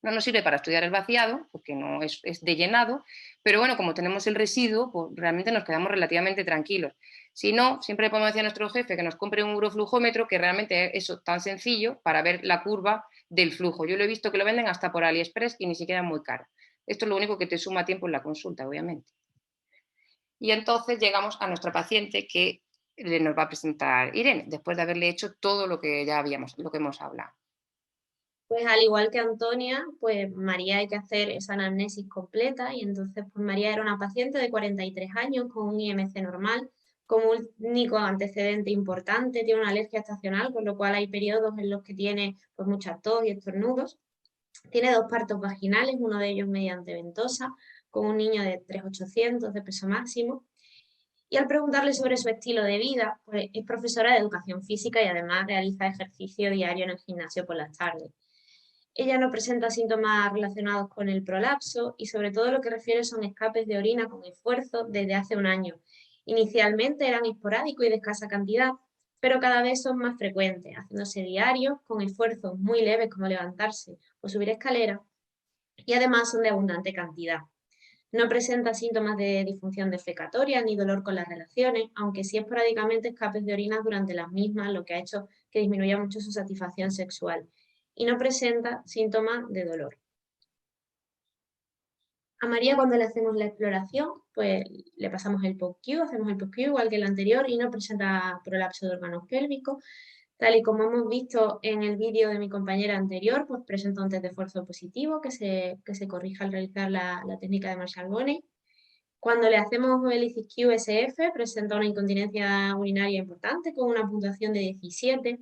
no nos sirve para estudiar el vaciado, porque no es de llenado, pero bueno, como tenemos el residuo, pues realmente nos quedamos relativamente tranquilos. Si no, siempre podemos decir a nuestro jefe que nos compre un uroflujómetro, que realmente es eso tan sencillo para ver la curva del flujo. Yo lo he visto que lo venden hasta por AliExpress y ni siquiera es muy caro. Esto es lo único que te suma tiempo en la consulta, obviamente. Y entonces llegamos a nuestra paciente que nos va a presentar Irene, después de haberle hecho todo lo que ya lo que hemos hablado. Pues al igual que Antonia, pues María hay que hacer esa anamnesis completa y entonces pues María era una paciente de 43 años con un IMC normal, con un único antecedente importante, tiene una alergia estacional, con lo cual hay periodos en los que tiene pues mucha tos y estornudos. Tiene 2 partos vaginales, uno de ellos mediante ventosa, con un niño de 3.800 de peso máximo. Y al preguntarle sobre su estilo de vida, pues es profesora de educación física y además realiza ejercicio diario en el gimnasio por las tardes. Ella no presenta síntomas relacionados con el prolapso y sobre todo lo que refiere son escapes de orina con esfuerzo desde hace un año. Inicialmente eran esporádicos y de escasa cantidad, pero cada vez son más frecuentes, haciéndose diarios con esfuerzos muy leves como levantarse o subir escaleras, y además son de abundante cantidad. No presenta síntomas de disfunción defecatoria ni dolor con las relaciones, aunque sí esporádicamente escapes de orinas durante las mismas, lo que ha hecho que disminuya mucho su satisfacción sexual. Y no presenta síntomas de dolor. A María, cuando le hacemos la exploración, pues le pasamos el POC-Q, hacemos el POC-Q igual que el anterior y no presenta prolapso de órganos pélvicos. Tal y como hemos visto en el vídeo de mi compañera anterior, pues presenta un test de esfuerzo positivo que se corrige al realizar la técnica de Marshall-Boney. Cuando le hacemos el ICQ-SF, presenta una incontinencia urinaria importante con una puntuación de 17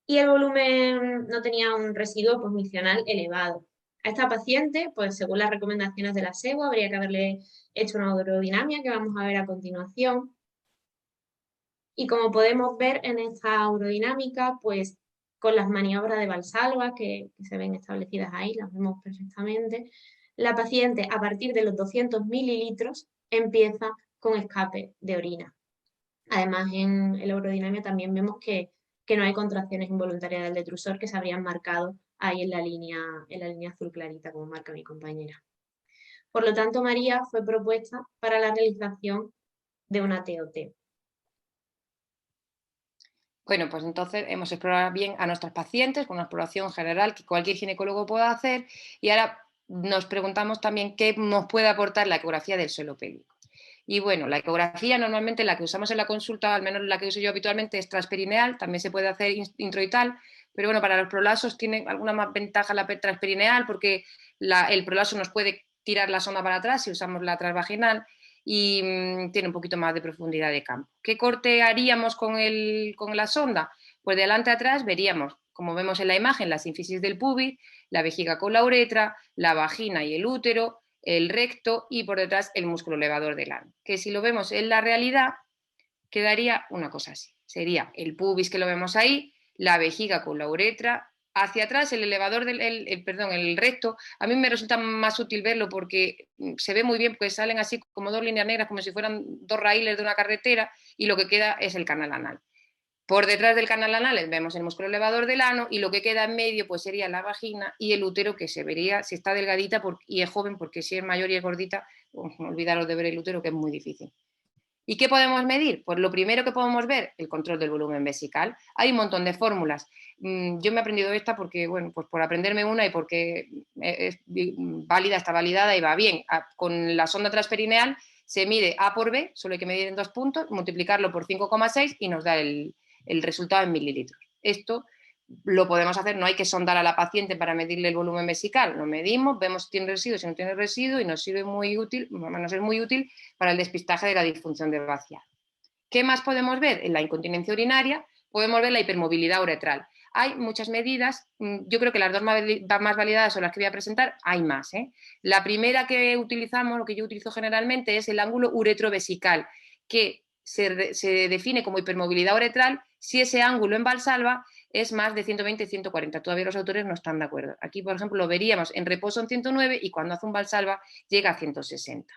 y el volumen no tenía un residuo posmicional elevado. A esta paciente, pues según las recomendaciones de la SEGO, habría que haberle hecho una urodinamia que vamos a ver a continuación. Y como podemos ver en esta urodinámica, pues con las maniobras de Valsalva que se ven establecidas ahí, las vemos perfectamente, la paciente a partir de los 200 mililitros empieza con escape de orina. Además, en la urodinamia también vemos que no hay contracciones involuntarias del detrusor que se habrían marcado ahí en la línea azul clarita, como marca mi compañera. Por lo tanto, María fue propuesta para la realización de una TOT. Bueno, pues entonces hemos explorado bien a nuestras pacientes con una exploración general que cualquier ginecólogo pueda hacer y ahora nos preguntamos también qué nos puede aportar la ecografía del suelo pélvico. Y bueno, la ecografía normalmente la que usamos en la consulta, al menos la que uso yo habitualmente, es transperineal, también se puede hacer introital, pero bueno, para los prolapsos tiene alguna más ventaja la transperineal porque el prolapso nos puede tirar la sonda para atrás si usamos la transvaginal y tiene un poquito más de profundidad de campo. ¿Qué corte haríamos con la sonda? Pues de adelante a atrás veríamos, como vemos en la imagen, la sínfisis del pubis, la vejiga con la uretra, la vagina y el útero, el recto y por detrás el músculo elevador del ano. Que si lo vemos en la realidad, quedaría una cosa así. Sería el pubis que lo vemos ahí, la vejiga con la uretra, hacia atrás el elevador el recto. A mí me resulta más útil verlo porque se ve muy bien, porque salen así como dos líneas negras, como si fueran dos raíles de una carretera, y lo que queda es el canal anal. Por detrás del canal anal vemos el músculo elevador del ano y lo que queda en medio pues sería la vagina y el útero, que se vería si está delgadita y es joven, porque si es mayor y es gordita, olvidaros de ver el útero, que es muy difícil. ¿Y qué podemos medir? Pues lo primero que podemos ver, el control del volumen vesical. Hay un montón de fórmulas. Yo me he aprendido esta porque, bueno, pues por aprenderme una y porque es válida, está validada y va bien. Con la sonda transperineal se mide A por B, solo hay que medir en 2 puntos, multiplicarlo por 5,6 y nos da el resultado en mililitros. Esto lo podemos hacer, no hay que sondar a la paciente para medirle el volumen vesical, lo medimos, vemos si tiene residuo, si no tiene residuo y nos sirve muy útil, nos es muy útil para el despistaje de la disfunción de vaciar. ¿Qué más podemos ver? En la incontinencia urinaria podemos ver la hipermovilidad uretral. Hay muchas medidas, yo creo que las dos más validadas son las que voy a presentar, hay más. La primera que utilizamos, lo que yo utilizo generalmente, es el ángulo uretrovesical, que se define como hipermovilidad uretral si ese ángulo en Valsalva es más de 120-140. Todavía los autores no están de acuerdo. Aquí, por ejemplo, lo veríamos en reposo en 109 y cuando hace un Valsalva llega a 160.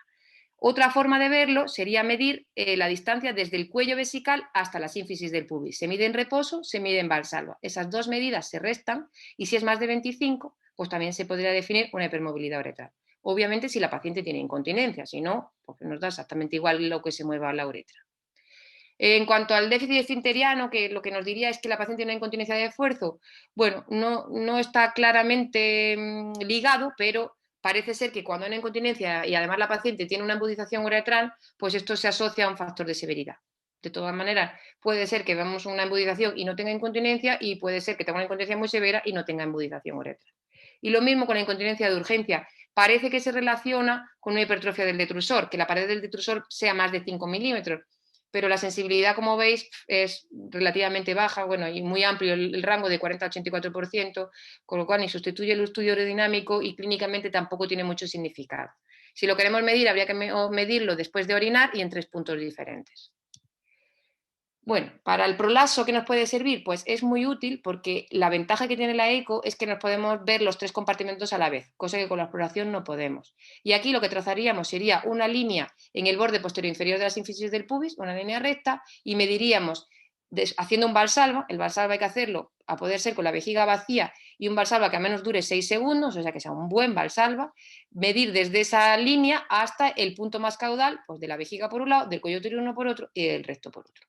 Otra forma de verlo sería medir la distancia desde el cuello vesical hasta la sínfisis del pubis. Se mide en reposo, se mide en Valsalva. Esas dos medidas se restan y si es más de 25, pues también se podría definir una hipermovilidad uretral. Obviamente si la paciente tiene incontinencia, si no, pues nos da exactamente igual lo que se mueva la uretra. En cuanto al déficit esfinteriano, que lo que nos diría es que la paciente tiene una incontinencia de esfuerzo, bueno, no está claramente ligado, pero parece ser que cuando hay una incontinencia y además la paciente tiene una embudización uretral, pues esto se asocia a un factor de severidad. De todas maneras, puede ser que veamos una embudización y no tenga incontinencia y puede ser que tenga una incontinencia muy severa y no tenga embudización uretral. Y lo mismo con la incontinencia de urgencia. Parece que se relaciona con una hipertrofia del detrusor, que la pared del detrusor sea más de 5 milímetros, pero la sensibilidad, como veis, es relativamente baja, bueno, y muy amplio el rango de 40 a 84%, con lo cual ni sustituye el estudio aerodinámico y clínicamente tampoco tiene mucho significado. Si lo queremos medir, habría que medirlo después de orinar y en 3 puntos diferentes. Bueno, para el prolapso, ¿qué nos puede servir? Pues es muy útil porque la ventaja que tiene la eco es que nos podemos ver los 3 compartimentos a la vez, cosa que con la exploración no podemos. Y aquí lo que trazaríamos sería una línea en el borde posterior inferior de la sínfisis del pubis, una línea recta, y mediríamos haciendo un valsalva. El valsalva hay que hacerlo a poder ser con la vejiga vacía y un valsalva que al menos dure 6 segundos, o sea que sea un buen valsalva, medir desde esa línea hasta el punto más caudal, pues de la vejiga por un lado, del cuello uterino por otro y del recto por otro.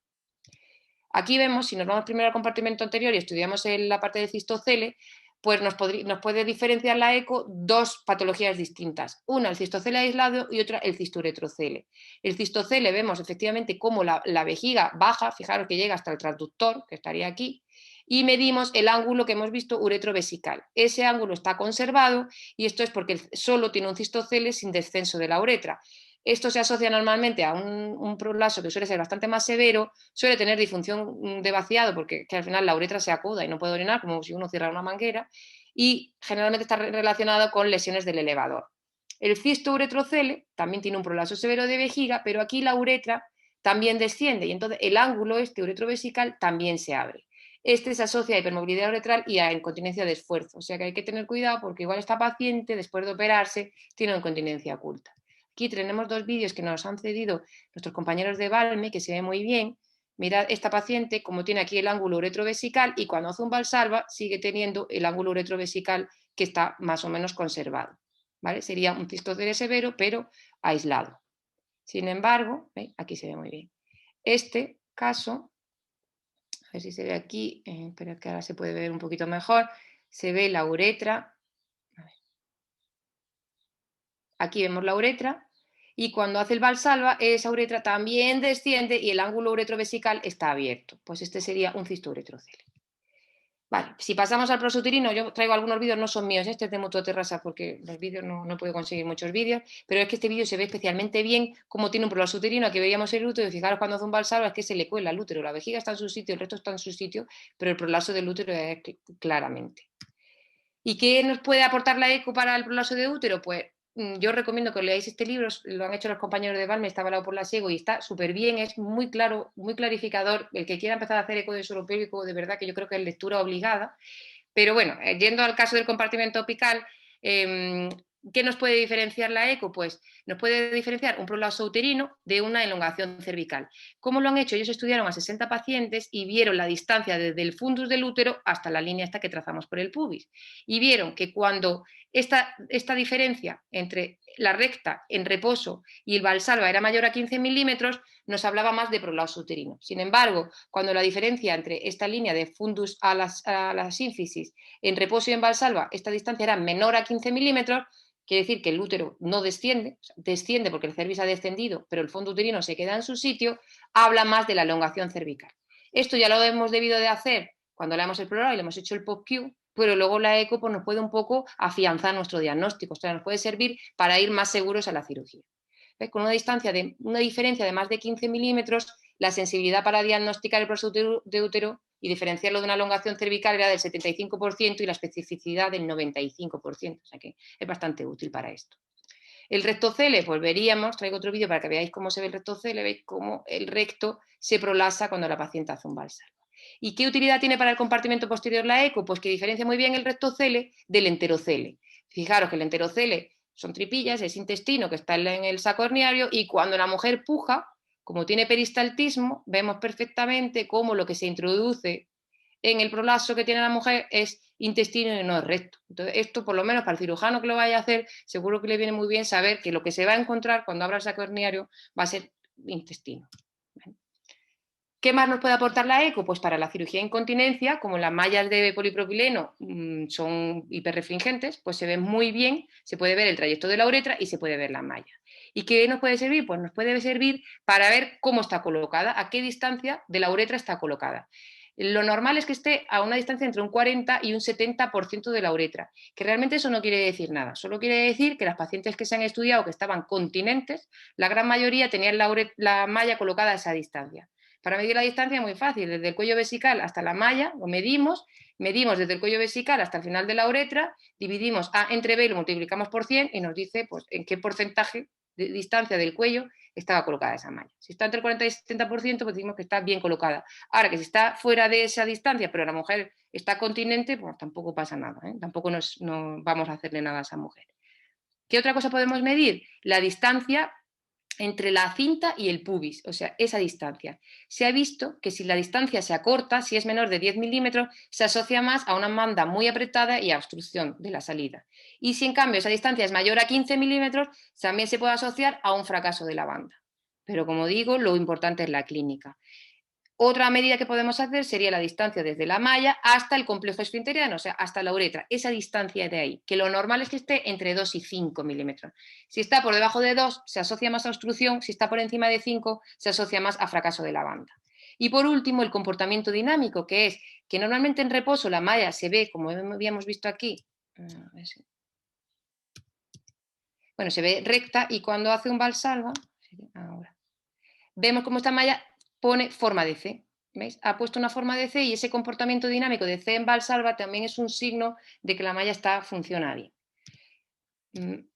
Aquí vemos, si nos vamos primero al compartimento anterior y estudiamos la parte del cistocele, pues nos puede diferenciar la eco dos patologías distintas. Una, el cistocele aislado, y otra, el cisturetrocele. El cistocele vemos efectivamente cómo la vejiga baja, fijaros que llega hasta el transductor, que estaría aquí, y medimos el ángulo que hemos visto uretrovesical. Ese ángulo está conservado y esto es porque solo tiene un cistocele sin descenso de la uretra. Esto se asocia normalmente a un prolapso que suele ser bastante más severo, suele tener disfunción de vaciado porque al final la uretra se acoda y no puede orinar, como si uno cierra una manguera, y generalmente está relacionado con lesiones del elevador. El cisto-uretrocele también tiene un prolapso severo de vejiga, pero aquí la uretra también desciende y entonces el ángulo uretrovesical también se abre. Este se asocia a hipermovilidad uretral y a incontinencia de esfuerzo, o sea que hay que tener cuidado porque igual esta paciente, después de operarse, tiene una incontinencia oculta. Aquí tenemos dos vídeos que nos han cedido nuestros compañeros de Balme, que se ve muy bien. Mirad esta paciente, como tiene aquí el ángulo uretrovesical y cuando hace un valsalva sigue teniendo el ángulo uretrovesical que está más o menos conservado. ¿Vale? Sería un cistocele severo, pero aislado. Sin embargo, ¿veis? Aquí se ve muy bien. Este caso, a ver si se ve aquí, pero que ahora se puede ver un poquito mejor, se ve la uretra. Aquí vemos la uretra y cuando hace el valsalva esa uretra también desciende y el ángulo uretrovesical está abierto. Pues este sería un cisturetrocele. Vale, si pasamos al prosuterino, yo traigo algunos vídeos, no son míos, este es de Mutua Terrassa porque los vídeos no puedo conseguir muchos vídeos, pero es que este vídeo se ve especialmente bien como tiene un prolapso uterino, aquí veíamos el útero y fijaros cuando hace un valsalva es que se le cuela el útero, la vejiga está en su sitio, el resto está en su sitio, pero el prolapso del útero es claramente. ¿Y qué nos puede aportar la eco para el prolapso de útero? Pues yo recomiendo que leáis este libro, lo han hecho los compañeros de Balme, está avalado por la SIEGO y está súper bien, es muy claro, muy clarificador. El que quiera empezar a hacer eco de suelo pélvico, de verdad que yo creo que es lectura obligada. Pero bueno, yendo al caso del compartimento apical, ¿qué nos puede diferenciar la eco? Pues nos puede diferenciar un prolapso uterino de una elongación cervical. ¿Cómo lo han hecho? Ellos estudiaron a 60 pacientes y vieron la distancia desde el fundus del útero hasta la línea esta que trazamos por el pubis. Y vieron que cuando esta diferencia entre la recta en reposo y el valsalva era mayor a 15 milímetros, nos hablaba más de prolapso uterino. Sin embargo, cuando la diferencia entre esta línea de fundus a la sínfisis en reposo y en valsalva, esta distancia era menor a 15 milímetros, quiere decir que el útero no desciende, desciende porque el cervix ha descendido, pero el fondo uterino se queda en su sitio, habla más de la elongación cervical. Esto ya lo hemos debido de hacer cuando le hemos explorado y le hemos hecho el POP-Q, pero luego la eco pues, nos puede un poco afianzar nuestro diagnóstico, o sea, nos puede servir para ir más seguros a la cirugía. ¿Ves? Con una diferencia de más de 15 milímetros, la sensibilidad para diagnosticar el prolapso de útero y diferenciarlo de una elongación cervical era del 75% y la especificidad del 95%, o sea que es bastante útil para esto. El rectocele, pues veríamos, traigo otro vídeo para que veáis cómo se ve el rectocele, veis cómo el recto se prolapsa cuando la paciente hace un valsalva. ¿Y qué utilidad tiene para el compartimento posterior la eco? Pues que diferencia muy bien el rectocele del enterocele. Fijaros que el enterocele son tripillas, es intestino que está en el saco herniario y cuando la mujer puja, como tiene peristaltismo, vemos perfectamente cómo lo que se introduce en el prolapso que tiene la mujer es intestino y no es recto. Entonces, esto por lo menos para el cirujano que lo vaya a hacer, seguro que le viene muy bien saber que lo que se va a encontrar cuando abra el saco herniario va a ser intestino. ¿Qué más nos puede aportar la eco? Pues para la cirugía de incontinencia, como las mallas de polipropileno son hiperrefringentes, pues se ven muy bien, se puede ver el trayecto de la uretra y se puede ver la malla. ¿Y qué nos puede servir? Pues nos puede servir para ver cómo está colocada, a qué distancia de la uretra está colocada. Lo normal es que esté a una distancia entre un 40 y un 70% de la uretra, que realmente eso no quiere decir nada, solo quiere decir que las pacientes que se han estudiado que estaban continentes, la gran mayoría tenían la malla colocada a esa distancia. Para medir la distancia es muy fácil, desde el cuello vesical hasta la malla, lo medimos desde el cuello vesical hasta el final de la uretra, dividimos A entre B y lo multiplicamos por 100 y nos dice pues, en qué porcentaje de distancia del cuello estaba colocada esa malla. Si está entre el 40 y el 70%, pues decimos que está bien colocada. Ahora, que si está fuera de esa distancia, pero la mujer está continente, pues tampoco pasa nada, ¿eh? Tampoco no vamos a hacerle nada a esa mujer. ¿Qué otra cosa podemos medir? La distancia entre la cinta y el pubis, o sea, esa distancia. Se ha visto que si la distancia se acorta, si es menor de 10 milímetros, se asocia más a una banda muy apretada y a obstrucción de la salida. Y si en cambio esa distancia es mayor a 15 milímetros, también se puede asociar a un fracaso de la banda. Pero como digo, lo importante es la clínica. Otra medida que podemos hacer sería la distancia desde la malla hasta el complejo esfinteriano, o sea, hasta la uretra, esa distancia de ahí, que lo normal es que esté entre 2 y 5 milímetros. Si está por debajo de 2, se asocia más a obstrucción, si está por encima de 5, se asocia más a fracaso de la banda. Y por último, el comportamiento dinámico, que es que normalmente en reposo la malla se ve, como habíamos visto aquí, bueno, se ve recta y cuando hace un valsalva, ahora, vemos cómo esta malla pone forma de C. ¿Veis? Ha puesto una forma de C y ese comportamiento dinámico de C en valsalva también es un signo de que la malla funciona bien.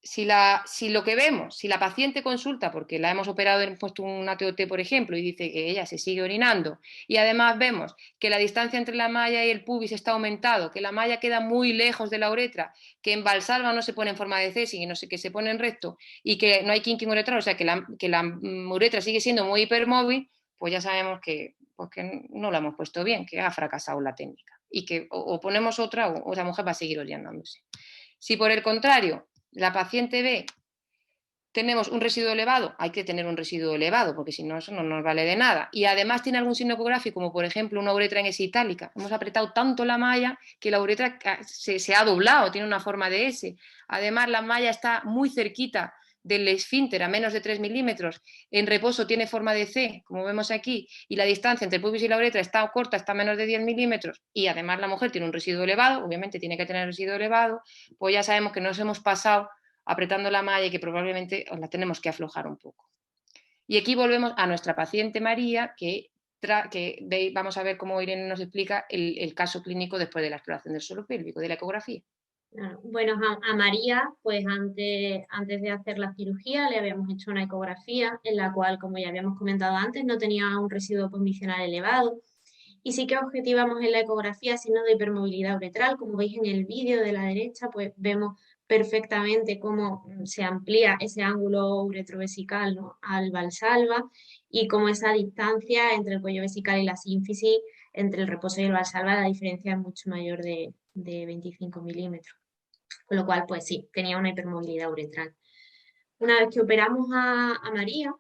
Si lo que vemos, si la paciente consulta porque la hemos operado, hemos puesto una TOT, por ejemplo, y dice que ella se sigue orinando, y además vemos que la distancia entre la malla y el pubis está aumentado, que la malla queda muy lejos de la uretra, que en valsalva no se pone en forma de C, sino que se pone en recto, y que no hay kinking uretral, o sea, que la uretra sigue siendo muy hipermóvil, pues ya sabemos que no la hemos puesto bien, que ha fracasado la técnica, y que o ponemos otra o esa mujer va a seguir orinándose. Si por el contrario la paciente ve tenemos un residuo elevado, hay que tener un residuo elevado, porque si no, eso no nos vale de nada. Y además tiene algún signo ecográfico, como por ejemplo una uretra en S itálica. Hemos apretado tanto la malla que la uretra se ha doblado, tiene una forma de S. Además, la malla está muy cerquita del esfínter, a menos de 3 milímetros. En reposo tiene forma de C, como vemos aquí, y la distancia entre el pubis y la uretra está corta, está a menos de 10 milímetros. Y además la mujer tiene un residuo elevado, obviamente tiene que tener residuo elevado, pues ya sabemos que nos hemos pasado apretando la malla y que probablemente la tenemos que aflojar un poco. Y aquí volvemos a nuestra paciente María, que vamos a ver cómo Irene nos explica el caso clínico después de la exploración del suelo pélvico, de la ecografía. Bueno, a María, pues antes de hacer la cirugía le habíamos hecho una ecografía en la cual, como ya habíamos comentado antes, no tenía un residuo condicional elevado. Y sí que objetivamos en la ecografía signos de hipermovilidad uretral. Como veis en el vídeo de la derecha, pues vemos perfectamente cómo se amplía ese ángulo uretrovesical, ¿no?, al valsalva, y cómo esa distancia entre el cuello vesical y la sínfisis, entre el reposo y el valsalva, la diferencia es mucho mayor de 25 milímetros. Con lo cual, pues sí, tenía una hipermovilidad uretral. Una vez que operamos a María,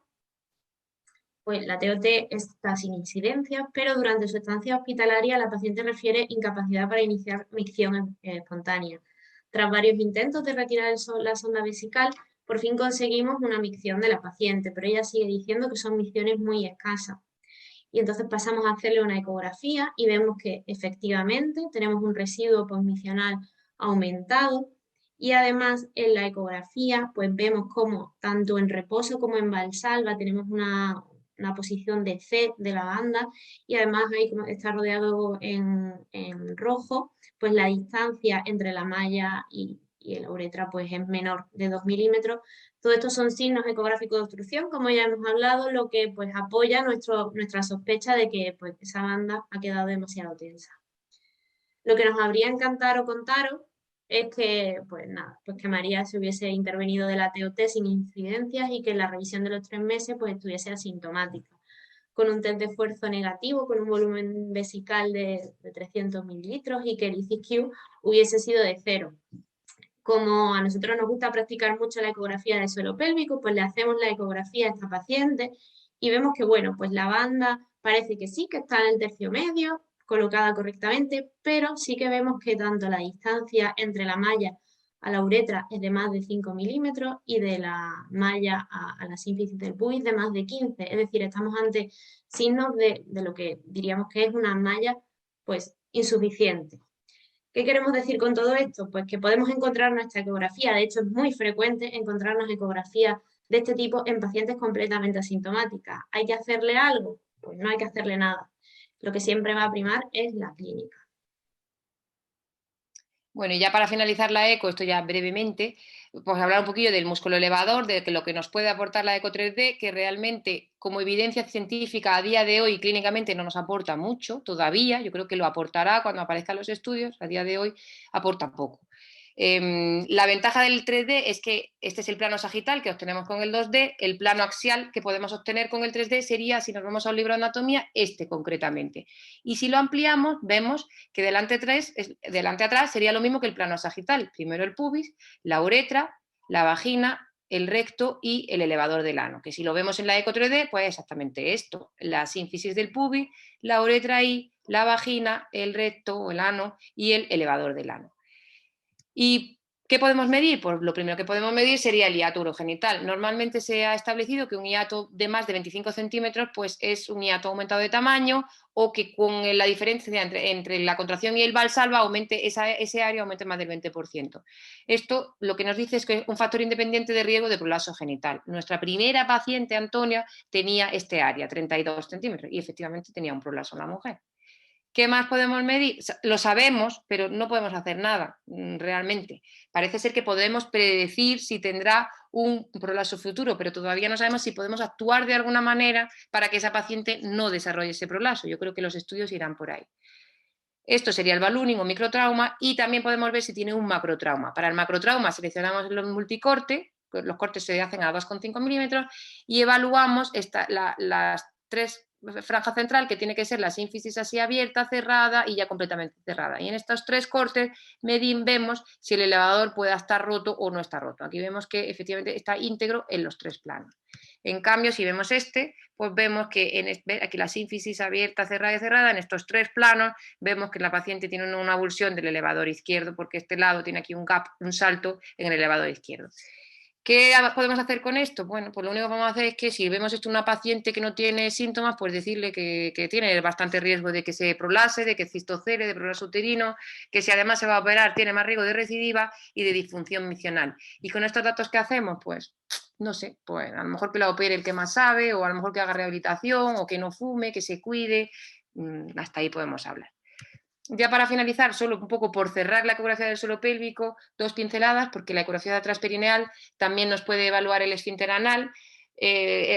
pues la TOT está sin incidencia, pero durante su estancia hospitalaria la paciente refiere incapacidad para iniciar micción espontánea. Tras varios intentos de retirar la sonda vesical, por fin conseguimos una micción de la paciente, pero ella sigue diciendo que son micciones muy escasas. Y entonces pasamos a hacerle una ecografía y vemos que efectivamente tenemos un residuo posmicional aumentado, y además en la ecografía pues vemos como tanto en reposo como en valsalva tenemos una posición de C de la banda, y además ahí como está rodeado en rojo, pues la distancia entre la malla y la uretra pues es menor de 2 milímetros. Todos estos son signos ecográficos de obstrucción, como ya hemos hablado, lo que pues apoya nuestra sospecha de que pues, esa banda ha quedado demasiado tensa. Lo que nos habría encantado contaros es que, pues nada, pues que María se hubiese intervenido de la TOT sin incidencias y que en la revisión de los 3 meses pues estuviese asintomática, con un test de esfuerzo negativo, con un volumen vesical de 300 mililitros y que el ICQ hubiese sido de 0. Como a nosotros nos gusta practicar mucho la ecografía del suelo pélvico, pues le hacemos la ecografía a esta paciente y vemos que, bueno, pues la banda parece que sí, que está en el tercio medio, colocada correctamente, pero sí que vemos que tanto la distancia entre la malla a la uretra es de más de 5 milímetros y de la malla a la sínfisis del pubis de más de 15. Es decir, estamos ante signos de lo que diríamos que es una malla pues insuficiente. ¿Qué queremos decir con todo esto? Pues que podemos encontrar nuestra ecografía, de hecho es muy frecuente encontrarnos ecografías de este tipo en pacientes completamente asintomáticas. ¿Hay que hacerle algo? Pues no hay que hacerle nada. Lo que siempre va a primar es la clínica. Bueno, y ya para finalizar la eco, esto ya brevemente, pues hablar un poquillo del músculo elevador, de lo que nos puede aportar la eco 3D, que realmente como evidencia científica a día de hoy clínicamente no nos aporta mucho todavía, yo creo que lo aportará cuando aparezcan los estudios, a día de hoy aporta poco. La ventaja del 3D es que este es el plano sagital que obtenemos con el 2D, el plano axial que podemos obtener con el 3D sería, si nos vamos a un libro de anatomía, este concretamente. Y si lo ampliamos, vemos que delante atrás sería lo mismo que el plano sagital. Primero el pubis, la uretra, la vagina, el recto y el elevador del ano, que si lo vemos en la eco 3D, pues exactamente esto, la sínfisis del pubis, la uretra y la vagina, el recto o el ano y el elevador del ano. ¿Y qué podemos medir? Pues lo primero que podemos medir sería el hiato urogenital. Normalmente se ha establecido que un hiato de más de 25 centímetros pues es un hiato aumentado de tamaño o que con la diferencia entre la contracción y el valsalva aumente ese área aumente más del 20%. Esto lo que nos dice es que es un factor independiente de riesgo de prolapso genital. Nuestra primera paciente, Antonia, tenía este área, 32 centímetros, y efectivamente tenía un prolapso en la mujer. ¿Qué más podemos medir? Lo sabemos, pero no podemos hacer nada realmente. Parece ser que podemos predecir si tendrá un prolapso futuro, pero todavía no sabemos si podemos actuar de alguna manera para que esa paciente no desarrolle ese prolapso. Yo creo que los estudios irán por ahí. Esto sería el ballooning o microtrauma y también podemos ver si tiene un macrotrauma. Para el macrotrauma seleccionamos los multicortes, los cortes se hacen a 2,5 milímetros y evaluamos las tres franja central, que tiene que ser la sínfisis así abierta, cerrada y ya completamente cerrada. Y en estos tres cortes vemos si el elevador puede estar roto o no está roto. Aquí vemos que efectivamente está íntegro en los tres planos. En cambio, si vemos pues vemos que aquí la sínfisis abierta, cerrada y cerrada, en estos tres planos, vemos que la paciente tiene una avulsión del elevador izquierdo, porque este lado tiene aquí un gap, un salto en el elevador izquierdo. ¿Qué podemos hacer con esto? Bueno, pues lo único que vamos a hacer es que si vemos esto en una paciente que no tiene síntomas, pues decirle que tiene bastante riesgo de que se prolapse, de que cistocele, de prolapso uterino, que si además se va a operar tiene más riesgo de recidiva y de disfunción misional. Y con estos datos, ¿qué hacemos? Pues no sé, pues a lo mejor que la opere el que más sabe, o a lo mejor que haga rehabilitación, o que no fume, que se cuide, hasta ahí podemos hablar. Ya para finalizar, solo un poco por cerrar la ecografía del suelo pélvico, 2 pinceladas, porque la ecografía transperineal también nos puede evaluar el esfínter anal.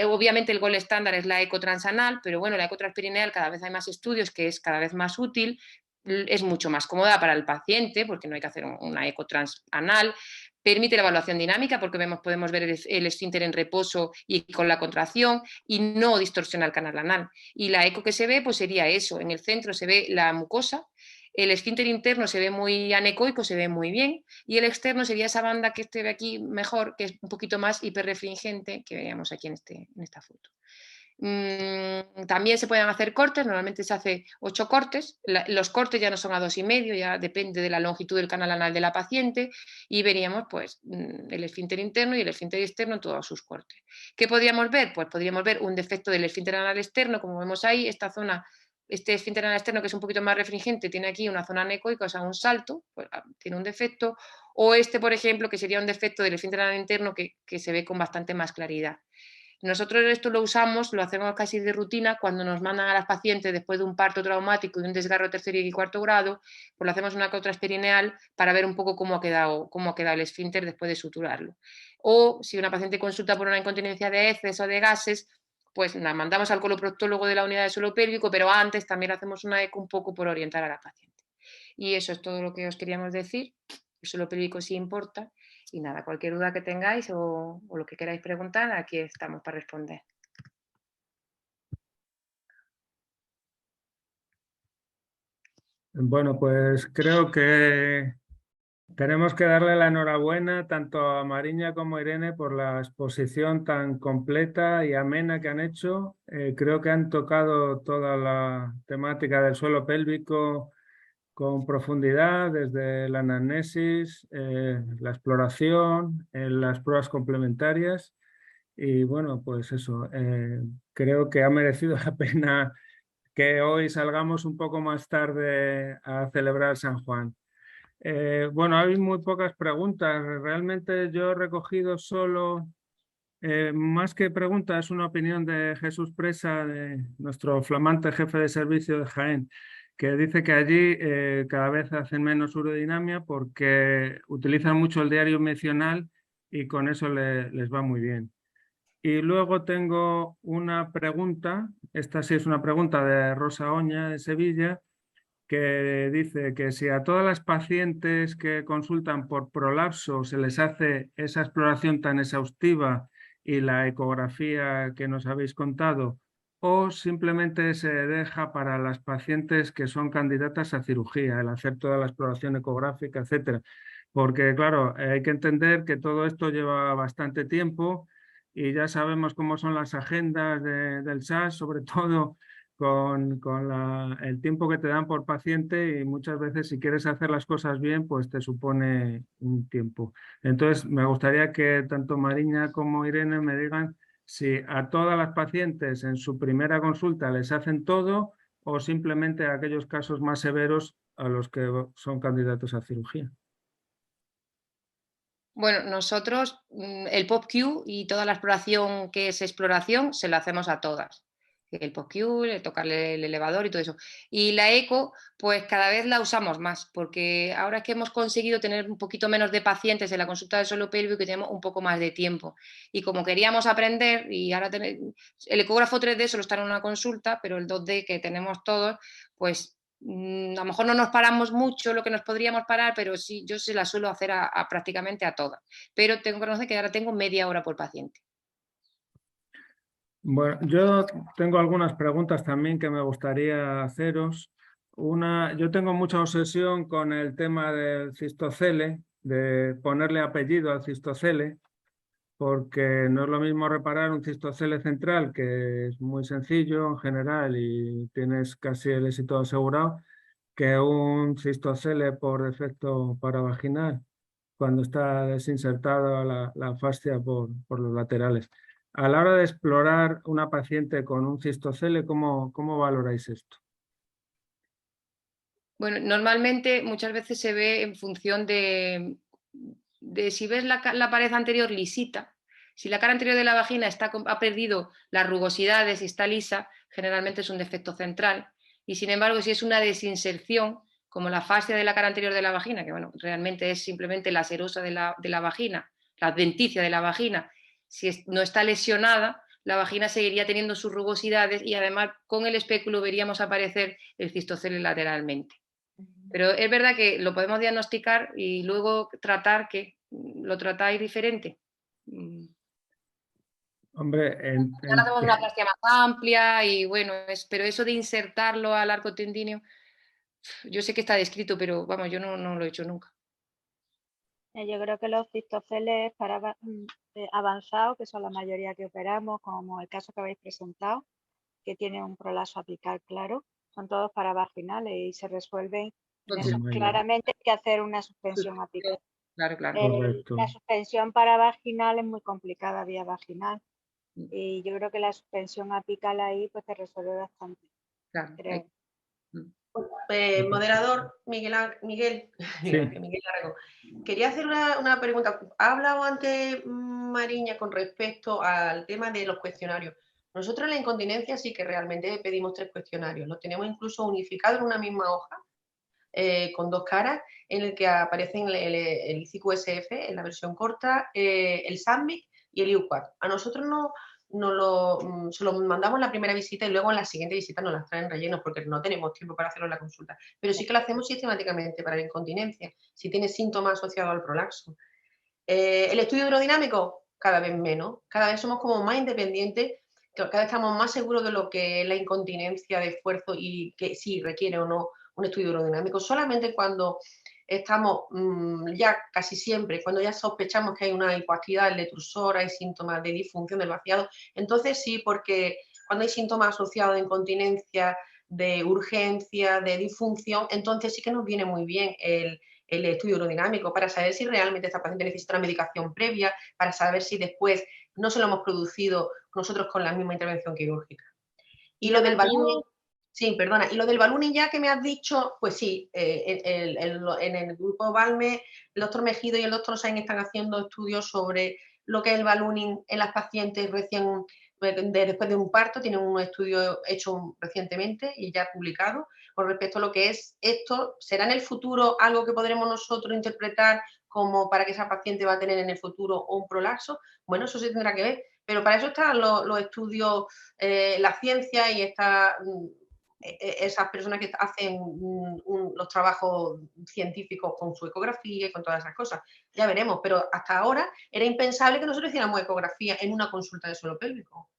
Obviamente el gold estándar es la eco transanal, pero bueno, la eco transperineal cada vez hay más estudios que es cada vez más útil, es mucho más cómoda para el paciente porque no hay que hacer una eco transanal. Permite la evaluación dinámica porque podemos ver el esfínter en reposo y con la contracción y no distorsiona el canal anal. Y la eco que se ve pues sería eso, en el centro se ve la mucosa, el esfínter interno se ve muy anecoico, se ve muy bien, y el externo sería esa banda que se ve aquí mejor, que es un poquito más hiperrefringente, que veíamos aquí en esta foto. También se pueden hacer cortes, normalmente se hace 8 cortes, los cortes ya no son a 2,5, ya depende de la longitud del canal anal de la paciente y veríamos pues el esfínter interno y el esfínter externo en todos sus cortes. ¿Qué podríamos ver? Pues podríamos ver un defecto del esfínter anal externo, como vemos ahí, esta zona, este esfínter anal externo que es un poquito más refringente, tiene aquí una zona anecoica, o sea, un salto, pues, tiene un defecto, o este, por ejemplo, que sería un defecto del esfínter anal interno que se ve con bastante más claridad. Nosotros esto lo usamos, lo hacemos casi de rutina cuando nos mandan a las pacientes después de un parto traumático y un desgarro tercero y cuarto grado, pues le hacemos una eco transperineal para ver un poco cómo ha quedado el esfínter después de suturarlo. O si una paciente consulta por una incontinencia de heces o de gases, pues la mandamos al coloproctólogo de la unidad de suelo pélvico, pero antes también hacemos una eco un poco por orientar a la paciente. Y eso es todo lo que os queríamos decir. El suelo pélvico sí importa. Y nada, cualquier duda que tengáis o lo que queráis preguntar, aquí estamos para responder. Bueno, pues creo que tenemos que darle la enhorabuena tanto a Mariña como a Irene por la exposición tan completa y amena que han hecho. Creo que han tocado toda la temática del suelo pélvico con profundidad, desde la anamnesis, la exploración, las pruebas complementarias. Y bueno, pues eso, creo que ha merecido la pena que hoy salgamos un poco más tarde a celebrar San Juan. Bueno, hay muy pocas preguntas. Realmente yo he recogido solo, más que preguntas, una opinión de Jesús Presa, de nuestro flamante jefe de servicio de Jaén, que dice que allí cada vez hacen menos urodinamia porque utilizan mucho el diario mencional y con eso les va muy bien. Y luego tengo una pregunta, esta sí es una pregunta de Rosa Oña de Sevilla, que dice que si a todas las pacientes que consultan por prolapso se les hace esa exploración tan exhaustiva y la ecografía que nos habéis contado, o simplemente se deja para las pacientes que son candidatas a cirugía, el hacer toda la exploración ecográfica, etcétera. Porque, claro, hay que entender que todo esto lleva bastante tiempo y ya sabemos cómo son las agendas del SAS, sobre todo con el tiempo que te dan por paciente, y muchas veces si quieres hacer las cosas bien, pues te supone un tiempo. Entonces, me gustaría que tanto Mariña como Irene me digan si a todas las pacientes en su primera consulta les hacen todo o simplemente a aquellos casos más severos a los que son candidatos a cirugía. Bueno, nosotros el POPQ y toda la exploración que es exploración se la hacemos a todas. El POPQ, tocarle el elevador y todo eso. Y la eco, pues cada vez la usamos más, porque ahora es que hemos conseguido tener un poquito menos de pacientes en la consulta de suelo pélvico y tenemos un poco más de tiempo. Y como queríamos aprender, y ahora el ecógrafo 3D solo está en una consulta, pero el 2D que tenemos todos, pues a lo mejor no nos paramos mucho lo que nos podríamos parar, pero sí, yo se la suelo hacer prácticamente a todas. Pero tengo que reconocer que ahora tengo media hora por paciente. Bueno, yo tengo algunas preguntas también que me gustaría haceros. Yo tengo mucha obsesión con el tema del cistocele, de ponerle apellido al cistocele, porque no es lo mismo reparar un cistocele central, que es muy sencillo en general y tienes casi el éxito asegurado, que un cistocele por defecto paravaginal, cuando está desinsertada la fascia por los laterales. A la hora de explorar una paciente con un cistocele, ¿cómo valoráis esto? Bueno, normalmente muchas veces se ve en función de si ves la pared anterior lisita, si la cara anterior de la vagina ha perdido las rugosidades y está lisa, generalmente es un defecto central. Y sin embargo, si es una desinserción, como la fascia de la cara anterior de la vagina, que bueno, realmente es simplemente la serosa de la vagina, la adventicia de la vagina, si no está lesionada, la vagina seguiría teniendo sus rugosidades y además con el espéculo veríamos aparecer el cistocele lateralmente. Pero es verdad que lo podemos diagnosticar y luego tratar, que lo tratáis diferente. Hombre, Ahora hacemos una plastia más amplia y bueno, pero eso de insertarlo al arco tendíneo, yo sé que está descrito, pero vamos, yo no lo he hecho nunca. Yo creo que los cistoceles avanzados, que son la mayoría que operamos, como el caso que habéis presentado, que tiene un prolapso apical claro, son todos paravaginales y se resuelven. Eso, claramente hay que hacer una suspensión apical. Claro, claro. La suspensión paravaginal es muy complicada vía vaginal y yo creo que la suspensión apical ahí pues te resuelve bastante. Claro. Creo. Moderador Miguel Larrego. Quería hacer una pregunta. Ha hablado antes Mariña con respecto al tema de los cuestionarios. Nosotros en la incontinencia sí que realmente pedimos 3 cuestionarios. Los tenemos incluso unificados en una misma hoja, con 2 caras, en el que aparecen el ICQ-SF en la versión corta, el SAMBIC y el IU4. A nosotros se lo mandamos en la primera visita y luego en la siguiente visita nos las traen rellenos porque no tenemos tiempo para hacerlo en la consulta. Pero sí que lo hacemos sistemáticamente para la incontinencia, si tiene síntomas asociados al prolapso. El estudio hidrodinámico, cada vez menos. Cada vez somos como más independientes, cada vez estamos más seguros de lo que es la incontinencia de esfuerzo y que si requiere o no un estudio hidrodinámico. Solamente cuando estamos ya casi siempre, cuando ya sospechamos que hay una hipoactividad del detrusor, hay síntomas de disfunción del vaciado, entonces sí, porque cuando hay síntomas asociados de incontinencia, de urgencia, de disfunción, entonces sí que nos viene muy bien el estudio hidrodinámico para saber si realmente esta paciente necesita una medicación previa, para saber si después no se lo hemos producido nosotros con la misma intervención quirúrgica. Y lo del ballooning, sí, perdona, y lo del ballooning ya que me has dicho, pues sí, en el grupo Balme, el doctor Mejido y el doctor Sainz están haciendo estudios sobre lo que es el ballooning en las pacientes recién, después de un parto. Tienen un estudio hecho recientemente y ya publicado con respecto a lo que es esto. ¿Será en el futuro algo que podremos nosotros interpretar como para que esa paciente va a tener en el futuro un prolapso? Bueno, eso se tendrá que ver, pero para eso están los estudios, la ciencia, y está esas personas que hacen los trabajos científicos con su ecografía y con todas esas cosas. Ya veremos, pero hasta ahora era impensable que nosotros hiciéramos ecografía en una consulta de suelo pélvico.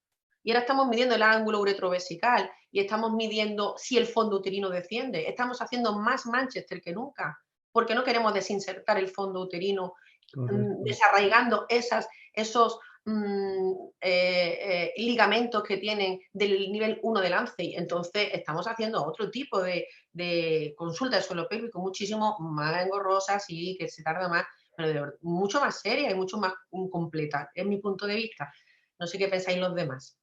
Y ahora estamos midiendo el ángulo uretrovesical y estamos midiendo si el fondo uterino desciende. Estamos haciendo más Manchester que nunca, porque no queremos desinsertar el fondo uterino, desarraigando esos ligamentos que tienen del nivel 1 del ANCI. Entonces estamos haciendo otro tipo de consulta de suelo pélvico, muchísimo más engorrosa, sí, que se tarda más, pero mucho más seria y mucho más completa, es mi punto de vista. No sé qué pensáis los demás.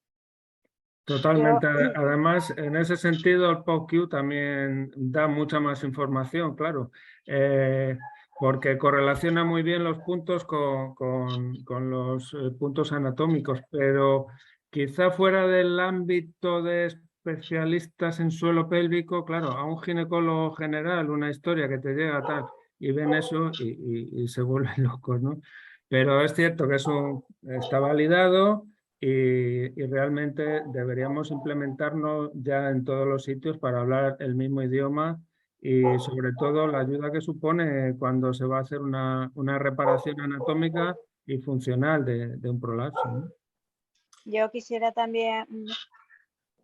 Totalmente. Además, en ese sentido, el POQ también da mucha más información, claro, porque correlaciona muy bien los puntos con los puntos anatómicos, pero quizá fuera del ámbito de especialistas en suelo pélvico, claro, a un ginecólogo general, una historia que te llega tal, y ven eso y se vuelven locos, ¿no? Pero es cierto que eso está validado. Y realmente deberíamos implementarnos ya en todos los sitios para hablar el mismo idioma y sobre todo la ayuda que supone cuando se va a hacer una reparación anatómica y funcional de un prolapso, ¿no? Yo quisiera también,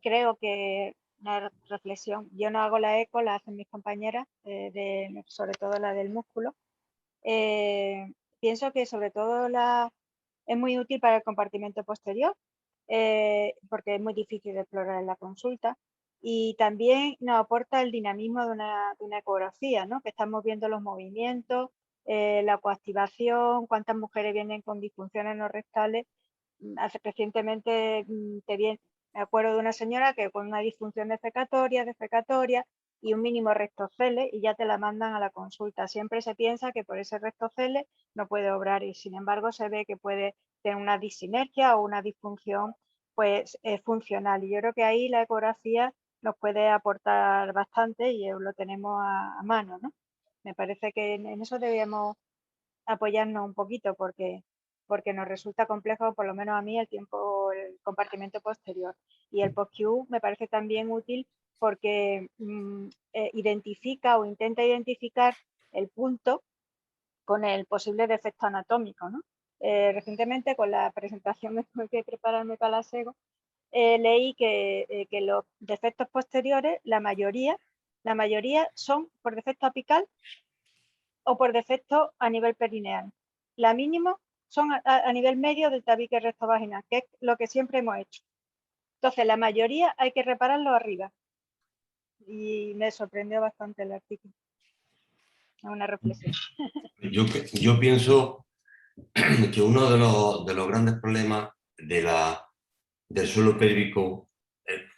creo que una reflexión, yo no hago la eco, la hacen mis compañeras, sobre todo la del músculo. Pienso que sobre todo es muy útil para el compartimento posterior, porque es muy difícil de explorar en la consulta. Y también nos aporta el dinamismo de una ecografía, ¿no? Que estamos viendo los movimientos, la coactivación, cuántas mujeres vienen con disfunciones no rectales. Recientemente me acuerdo de una señora que con una disfunción defecatoria y un mínimo rectocele y ya te la mandan a la consulta. Siempre se piensa que por ese rectocele no puede obrar y sin embargo se ve que puede tener una disinergia o una disfunción pues funcional. Y yo creo que ahí la ecografía nos puede aportar bastante y lo tenemos a mano, ¿no? Me parece que en eso debemos apoyarnos un poquito porque nos resulta complejo, por lo menos a mí, el compartimento posterior. Y el post-Q me parece también útil porque identifica o intenta identificar el punto con el posible defecto anatómico, ¿no? Recientemente, con la presentación que tuve que prepararme para la SEGO, leí que los defectos posteriores, la mayoría son por defecto apical o por defecto a nivel perineal. La mínima son a nivel medio del tabique rectovaginal, que es lo que siempre hemos hecho. Entonces, la mayoría hay que repararlo arriba. Y me sorprendió bastante el artículo. Es una reflexión. Yo pienso que uno de los grandes problemas del suelo pélvico,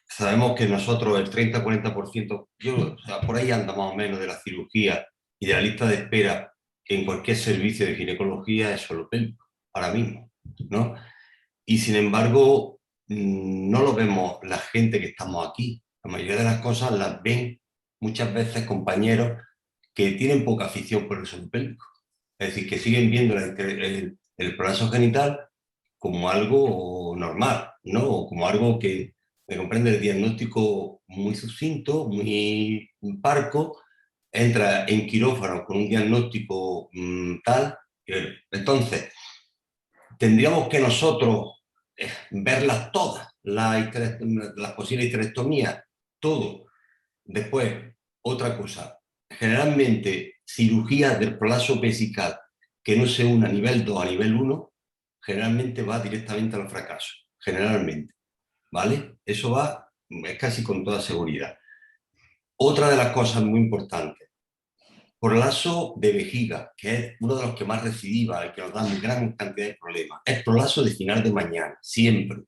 sabemos que nosotros el 30-40%, o sea, por ahí anda más o menos de la cirugía y de la lista de espera en cualquier servicio de ginecología es suelo pélvico, ahora mismo, ¿no? Y sin embargo, no lo vemos la gente que estamos aquí. La mayoría de las cosas las ven muchas veces compañeros que tienen poca afición por el suelo pélvico. Es decir, que siguen viendo el prolapso genital como algo normal, ¿no? O como algo que me comprende el diagnóstico muy sucinto, muy parco, entra en quirófano con un diagnóstico tal. Entonces, tendríamos que nosotros verlas todas, las posibles histerectomías, todo. Después, otra cosa, generalmente cirugías del prolapso vesical que no se une a nivel 2 a nivel 1, generalmente va directamente al fracaso, generalmente, ¿vale? Eso va, es casi con toda seguridad. Otra de las cosas muy importantes, prolapso de vejiga, que es uno de los que más recidiva y que nos da una gran cantidad de problemas. Es prolapso de final de mañana, siempre,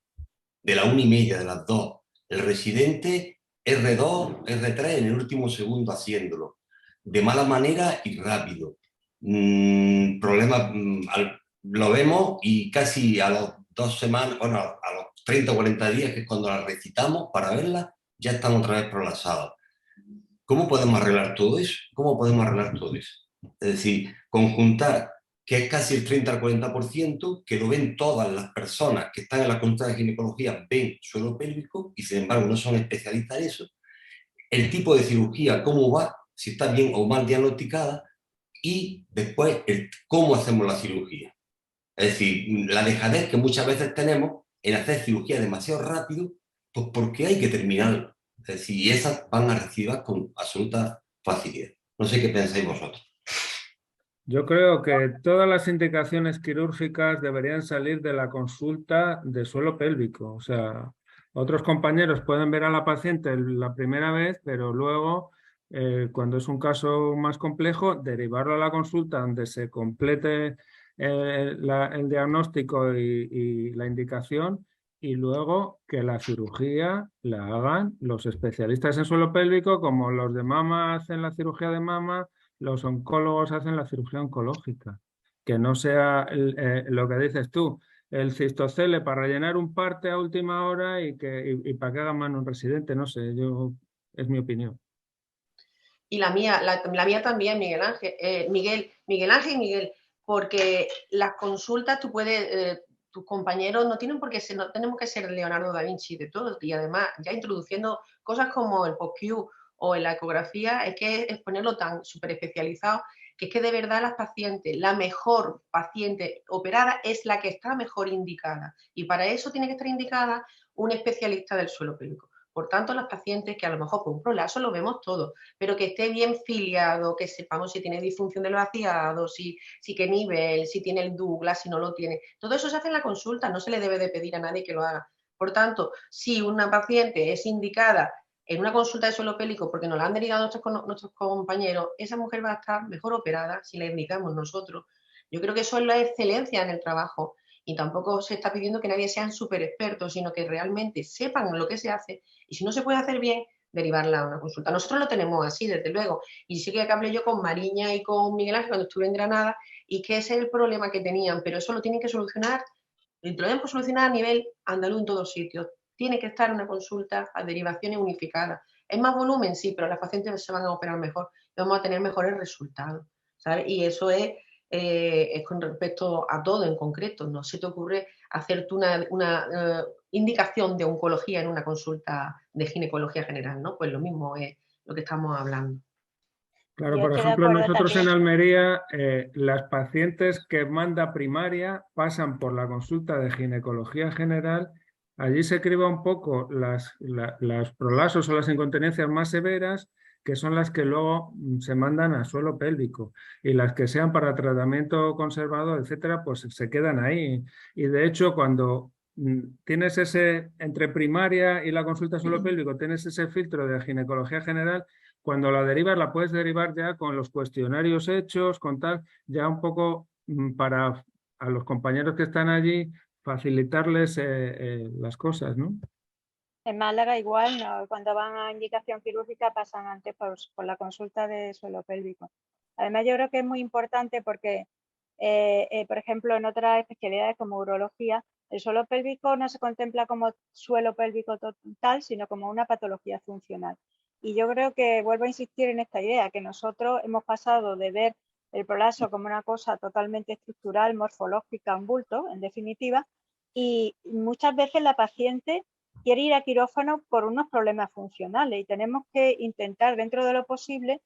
de la 1:30, de las 2. El residente R2, R3 en el último segundo haciéndolo, de mala manera y rápido. Problemas, lo vemos y casi a las 2 semanas, bueno, a los 30 o 40 días, que es cuando la recitamos para verla, ya están otra vez prolapsadas. ¿Cómo podemos arreglar todo eso? ¿Cómo podemos arreglar todo eso? Es decir, conjuntar, que es casi el 30 al 40%, que lo ven todas las personas que están en la consulta de ginecología, ven suelo pélvico y sin embargo no son especialistas en eso, el tipo de cirugía, cómo va, si está bien o mal diagnosticada, y después cómo hacemos la cirugía. Es decir, la dejadez que muchas veces tenemos en hacer cirugía demasiado rápido, pues porque hay que terminarlo. Es decir, y esas van a recibir con absoluta facilidad. No sé qué pensáis vosotros. Yo creo que todas las indicaciones quirúrgicas deberían salir de la consulta de suelo pélvico. O sea, otros compañeros pueden ver a la paciente la primera vez, pero luego, cuando es un caso más complejo, derivarlo a la consulta donde se complete el diagnóstico y la indicación, y luego que la cirugía la hagan los especialistas en suelo pélvico, como los de mama hacen la cirugía de mama. Los oncólogos hacen la cirugía oncológica, que no sea lo que dices tú, el cistocele para rellenar un parte a última hora y para que haga mano un residente, no sé, es mi opinión. Y la mía también, Miguel Ángel, Miguel, porque las consultas tú puedes, tus compañeros no tienen por qué ser, no tenemos que ser Leonardo da Vinci de todo, y además ya introduciendo cosas como el post-Q o en la ecografía, es que es ponerlo tan súper especializado, que es que de verdad las pacientes, la mejor paciente operada es la que está mejor indicada, y para eso tiene que estar indicada un especialista del suelo pélvico. Por tanto, las pacientes que a lo mejor con un prolapso lo vemos todo, pero que esté bien filiado, que sepamos si tiene disfunción del vaciado, si qué nivel, si tiene el Douglas, si no lo tiene. Todo eso se hace en la consulta, no se le debe de pedir a nadie que lo haga. Por tanto, si una paciente es indicada en una consulta de suelo pélvico porque nos la han derivado nuestros compañeros, esa mujer va a estar mejor operada si la indicamos nosotros. Yo creo que eso es la excelencia en el trabajo. Y tampoco se está pidiendo que nadie sean súper expertos, sino que realmente sepan lo que se hace, y si no se puede hacer bien, derivarla a una consulta. Nosotros lo tenemos así, desde luego, y sí que hablé yo con Mariña y con Miguel Ángel cuando estuve en Granada, y que ese es el problema que tenían, pero eso lo tienen que solucionar, lo tienen que solucionar a nivel andaluz en todos sitios. Tiene que estar una consulta a derivaciones unificadas. Es más volumen, sí, pero las pacientes se van a operar mejor y vamos a tener mejores resultados, ¿sabes? Y eso es con respecto a todo en concreto. No se te ocurre hacerte una indicación de oncología en una consulta de ginecología general, ¿no? Pues lo mismo es lo que estamos hablando. Claro, Yo por estoy de ejemplo, acuerdo nosotros en también. Almería, las pacientes que manda primaria pasan por la consulta de ginecología general. Allí se criba un poco los prolasos o las incontinencias más severas, que son las que luego se mandan a suelo pélvico, y las que sean para tratamiento conservador, etcétera, pues se quedan ahí. Y de hecho, cuando tienes entre primaria y la consulta de suelo pélvico, tienes ese filtro de ginecología general. Cuando la derivas, la puedes derivar ya con los cuestionarios hechos, con tal, ya un poco para a los compañeros que están allí facilitarles las cosas, ¿no? En Málaga igual, ¿no? Cuando van a indicación quirúrgica pasan antes por la consulta de suelo pélvico. Además, yo creo que es muy importante porque, por ejemplo, en otras especialidades como urología, el suelo pélvico no se contempla como suelo pélvico total, sino como una patología funcional. Y yo creo que vuelvo a insistir en esta idea, que nosotros hemos pasado de ver el prolapso como una cosa totalmente estructural, morfológica, un bulto, en definitiva, y muchas veces la paciente quiere ir a quirófano por unos problemas funcionales y tenemos que intentar, dentro de lo posible,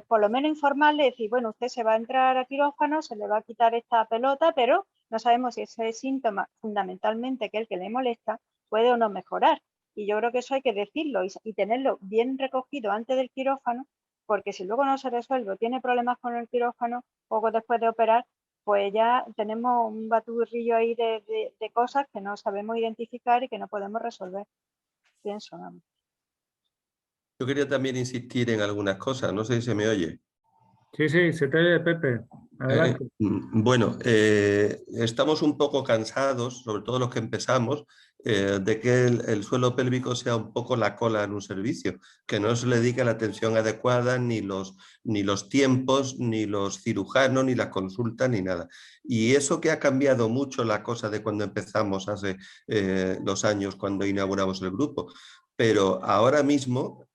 por lo menos informarle, decir, bueno, usted se va a entrar a quirófano, se le va a quitar esta pelota, pero no sabemos si ese síntoma, fundamentalmente, que es el que le molesta, puede o no mejorar. Y yo creo que eso hay que decirlo y tenerlo bien recogido antes del quirófano, porque si luego no se resuelve o tiene problemas con el quirófano poco después de operar, pues ya tenemos un batiburrillo ahí de cosas que no sabemos identificar y que no podemos resolver. Pienso, vamos. Yo quería también insistir en algunas cosas, no sé si se me oye. Sí, sí, se te oye, Pepe. Adelante. Bueno, estamos un poco cansados, sobre todo los que empezamos, de que el suelo pélvico sea un poco la cola en un servicio, que no se le dedique la atención adecuada, ni los tiempos, ni los cirujanos, ni las consultas, ni nada. Y eso que ha cambiado mucho la cosa de cuando empezamos hace 2 años, cuando inauguramos el grupo. Pero ahora mismo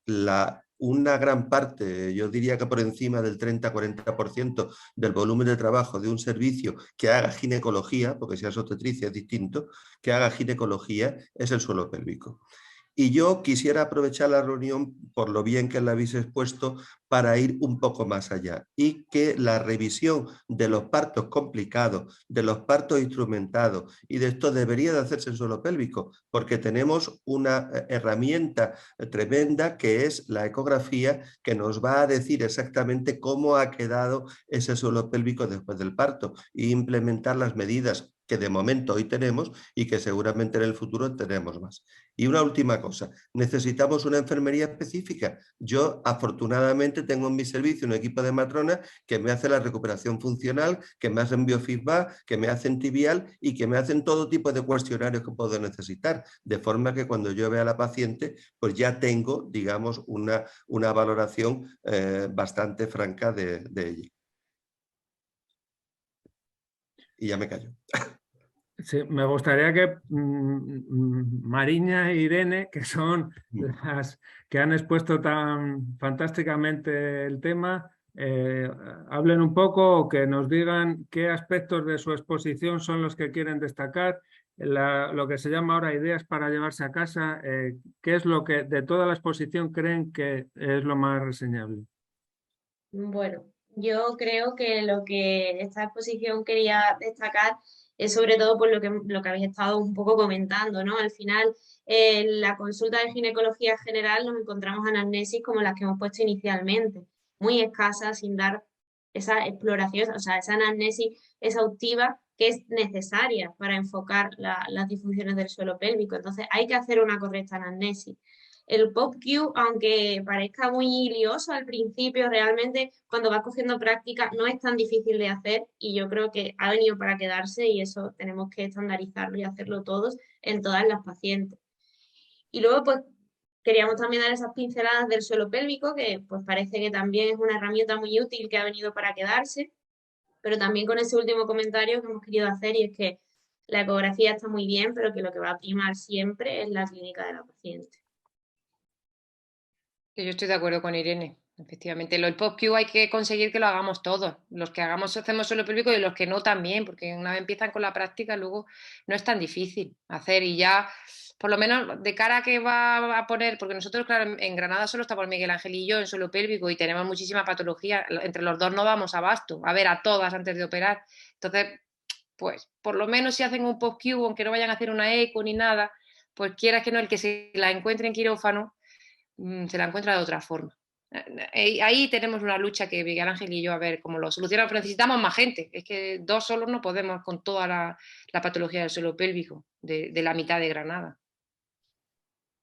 una gran parte, yo diría que por encima del 30-40% del volumen de trabajo de un servicio que haga ginecología, porque si es obstetricia es distinto, que haga ginecología, es el suelo pélvico. Y yo quisiera aprovechar la reunión, por lo bien que la habéis expuesto, para ir un poco más allá y que la revisión de los partos complicados, de los partos instrumentados y de esto debería de hacerse en suelo pélvico, porque tenemos una herramienta tremenda que es la ecografía, que nos va a decir exactamente cómo ha quedado ese suelo pélvico después del parto e implementar las medidas que de momento hoy tenemos y que seguramente en el futuro tenemos más. Y una última cosa, necesitamos una enfermería específica. Yo afortunadamente tengo en mi servicio un equipo de matronas que me hace la recuperación funcional, que me hacen biofeedback, que me hacen tibial y que me hacen todo tipo de cuestionarios que puedo necesitar, de forma que cuando yo vea a la paciente, pues ya tengo, digamos, una valoración bastante franca de ella. Y ya me callo. Sí, me gustaría que Mariña e Irene, que son las que han expuesto tan fantásticamente el tema, hablen un poco o que nos digan qué aspectos de su exposición son los que quieren destacar, lo que se llama ahora ideas para llevarse a casa, qué es lo que de toda la exposición creen que es lo más reseñable. Bueno, yo creo que lo que esta exposición quería destacar es sobre todo por lo que habéis estado un poco comentando, ¿no? Al final, en la consulta de ginecología general nos encontramos anamnesis como las que hemos puesto inicialmente, muy escasas, sin dar esa exploración, o sea, esa anamnesis exhaustiva que es necesaria para enfocar las disfunciones del suelo pélvico. Entonces, hay que hacer una correcta anamnesis. El POPQ, aunque parezca muy lioso al principio, realmente cuando vas cogiendo práctica no es tan difícil de hacer y yo creo que ha venido para quedarse y eso tenemos que estandarizarlo y hacerlo todos en todas las pacientes. Y luego, pues, queríamos también dar esas pinceladas del suelo pélvico, que pues parece que también es una herramienta muy útil que ha venido para quedarse, pero también con ese último comentario que hemos querido hacer y es que la ecografía está muy bien, pero que lo que va a primar siempre es la clínica de la paciente. Yo estoy de acuerdo con Irene, efectivamente. El POPQ hay que conseguir que lo hagamos todos. Los que hacemos suelo pélvico y los que no también, porque una vez empiezan con la práctica, luego no es tan difícil hacer y ya, por lo menos de cara a que va a poner, porque nosotros, claro, en Granada solo estamos Miguel Ángel y yo en suelo pélvico y tenemos muchísima patología. Entre los dos no damos abasto a ver a todas antes de operar. Entonces, pues por lo menos si hacen un POPQ, aunque no vayan a hacer una eco ni nada, pues quieras que no, el que se la encuentre en quirófano se la encuentra de otra forma. Ahí tenemos una lucha que Miguel Ángel y yo a ver cómo lo solucionamos. Necesitamos más gente. Es que dos solos no podemos con toda la patología del suelo pélvico de la mitad de Granada.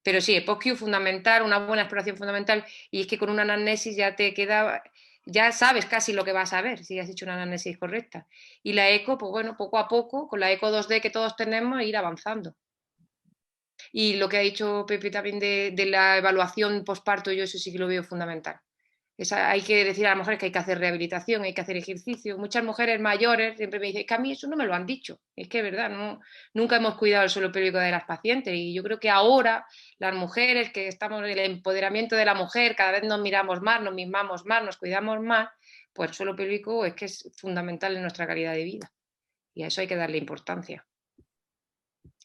Pero sí, el POPQ fundamental, una buena exploración fundamental, y es que con una anamnesis ya te queda, ya sabes casi lo que vas a ver si has hecho una anamnesis correcta. Y la eco, pues bueno, poco a poco, con la eco 2D que todos tenemos, ir avanzando. Y lo que ha dicho Pepe también de la evaluación posparto, yo eso sí que lo veo fundamental. Hay que decir a las mujeres que hay que hacer rehabilitación, hay que hacer ejercicio. Muchas mujeres mayores siempre me dicen que a mí eso no me lo han dicho. Es que es verdad, no, nunca hemos cuidado el suelo pélvico de las pacientes y yo creo que ahora las mujeres que estamos en el empoderamiento de la mujer, cada vez nos miramos más, nos mimamos más, nos cuidamos más, pues el suelo pélvico es que es fundamental en nuestra calidad de vida y a eso hay que darle importancia.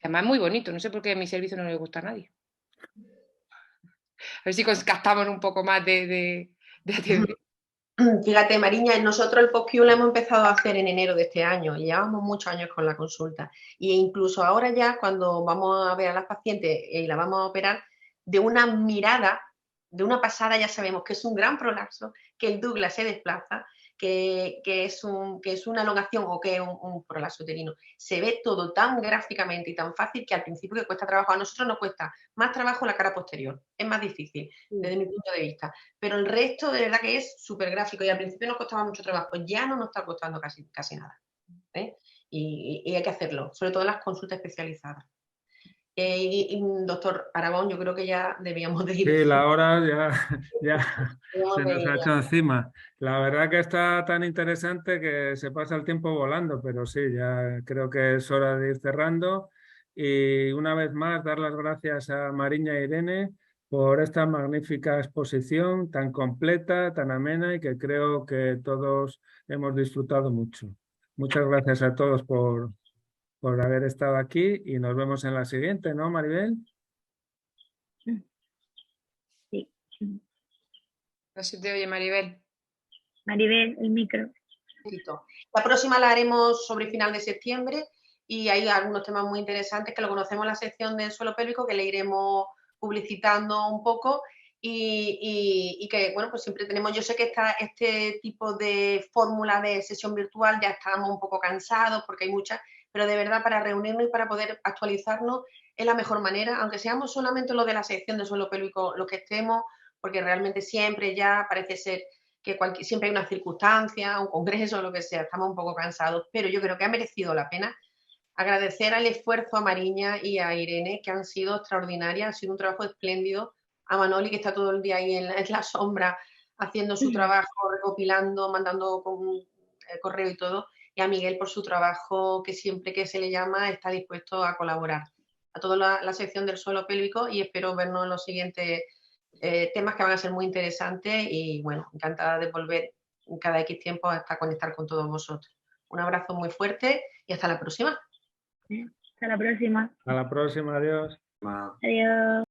Además es muy bonito, no sé por qué en mi servicio no le gusta a nadie. A ver si captamos un poco más de atención. Fíjate, Mariña, nosotros el POPQ lo hemos empezado a hacer en enero de este año y llevamos muchos años con la consulta. E incluso ahora ya, cuando vamos a ver a las pacientes y la vamos a operar, de una mirada, de una pasada ya sabemos que es un gran prolapso, que el Douglas se desplaza, que es una elongación o que es un prolapso uterino. Se ve todo tan gráficamente y tan fácil que al principio que cuesta trabajo. A nosotros nos cuesta más trabajo la cara posterior, es más difícil desde mi punto de vista. Pero el resto de verdad que es súper gráfico y al principio nos costaba mucho trabajo, ya no nos está costando casi nada. ¿eh? Y hay que hacerlo, sobre todo en las consultas especializadas. Doctor Aragón, yo creo que ya debíamos de ir. Sí, la hora ya se nos ha hecho encima. La verdad que está tan interesante que se pasa el tiempo volando, pero sí, ya creo que es hora de ir cerrando. Y una vez más, dar las gracias a Mariña e Irene por esta magnífica exposición tan completa, tan amena y que creo que todos hemos disfrutado mucho. Muchas gracias a todos por haber estado aquí y nos vemos en la siguiente, ¿no, Maribel? No se te oye, Maribel. Maribel, el micro. La próxima la haremos sobre final de septiembre y hay algunos temas muy interesantes que lo conocemos en la sección del suelo pélvico, que le iremos publicitando un poco y que, bueno, pues siempre tenemos, yo sé que este tipo de fórmula de sesión virtual ya estamos un poco cansados porque hay muchas, pero de verdad para reunirnos y para poder actualizarnos es la mejor manera, aunque seamos solamente los de la sección de suelo pélvico los que estemos, porque realmente siempre ya parece ser que siempre hay una circunstancia, un congreso, lo que sea, estamos un poco cansados, pero yo creo que ha merecido la pena. Agradecer al esfuerzo a Mariña y a Irene, que han sido extraordinarias, ha sido un trabajo espléndido, a Manoli, que está todo el día ahí en la sombra, haciendo su trabajo, recopilando, mandando correo y todo, y a Miguel por su trabajo, que siempre que se le llama está dispuesto a colaborar. A toda la sección del suelo pélvico y espero vernos en los siguientes temas que van a ser muy interesantes y bueno, encantada de volver cada X tiempo hasta conectar con todos vosotros. Un abrazo muy fuerte y hasta la próxima. Hasta la próxima. A la próxima, adiós. Adiós.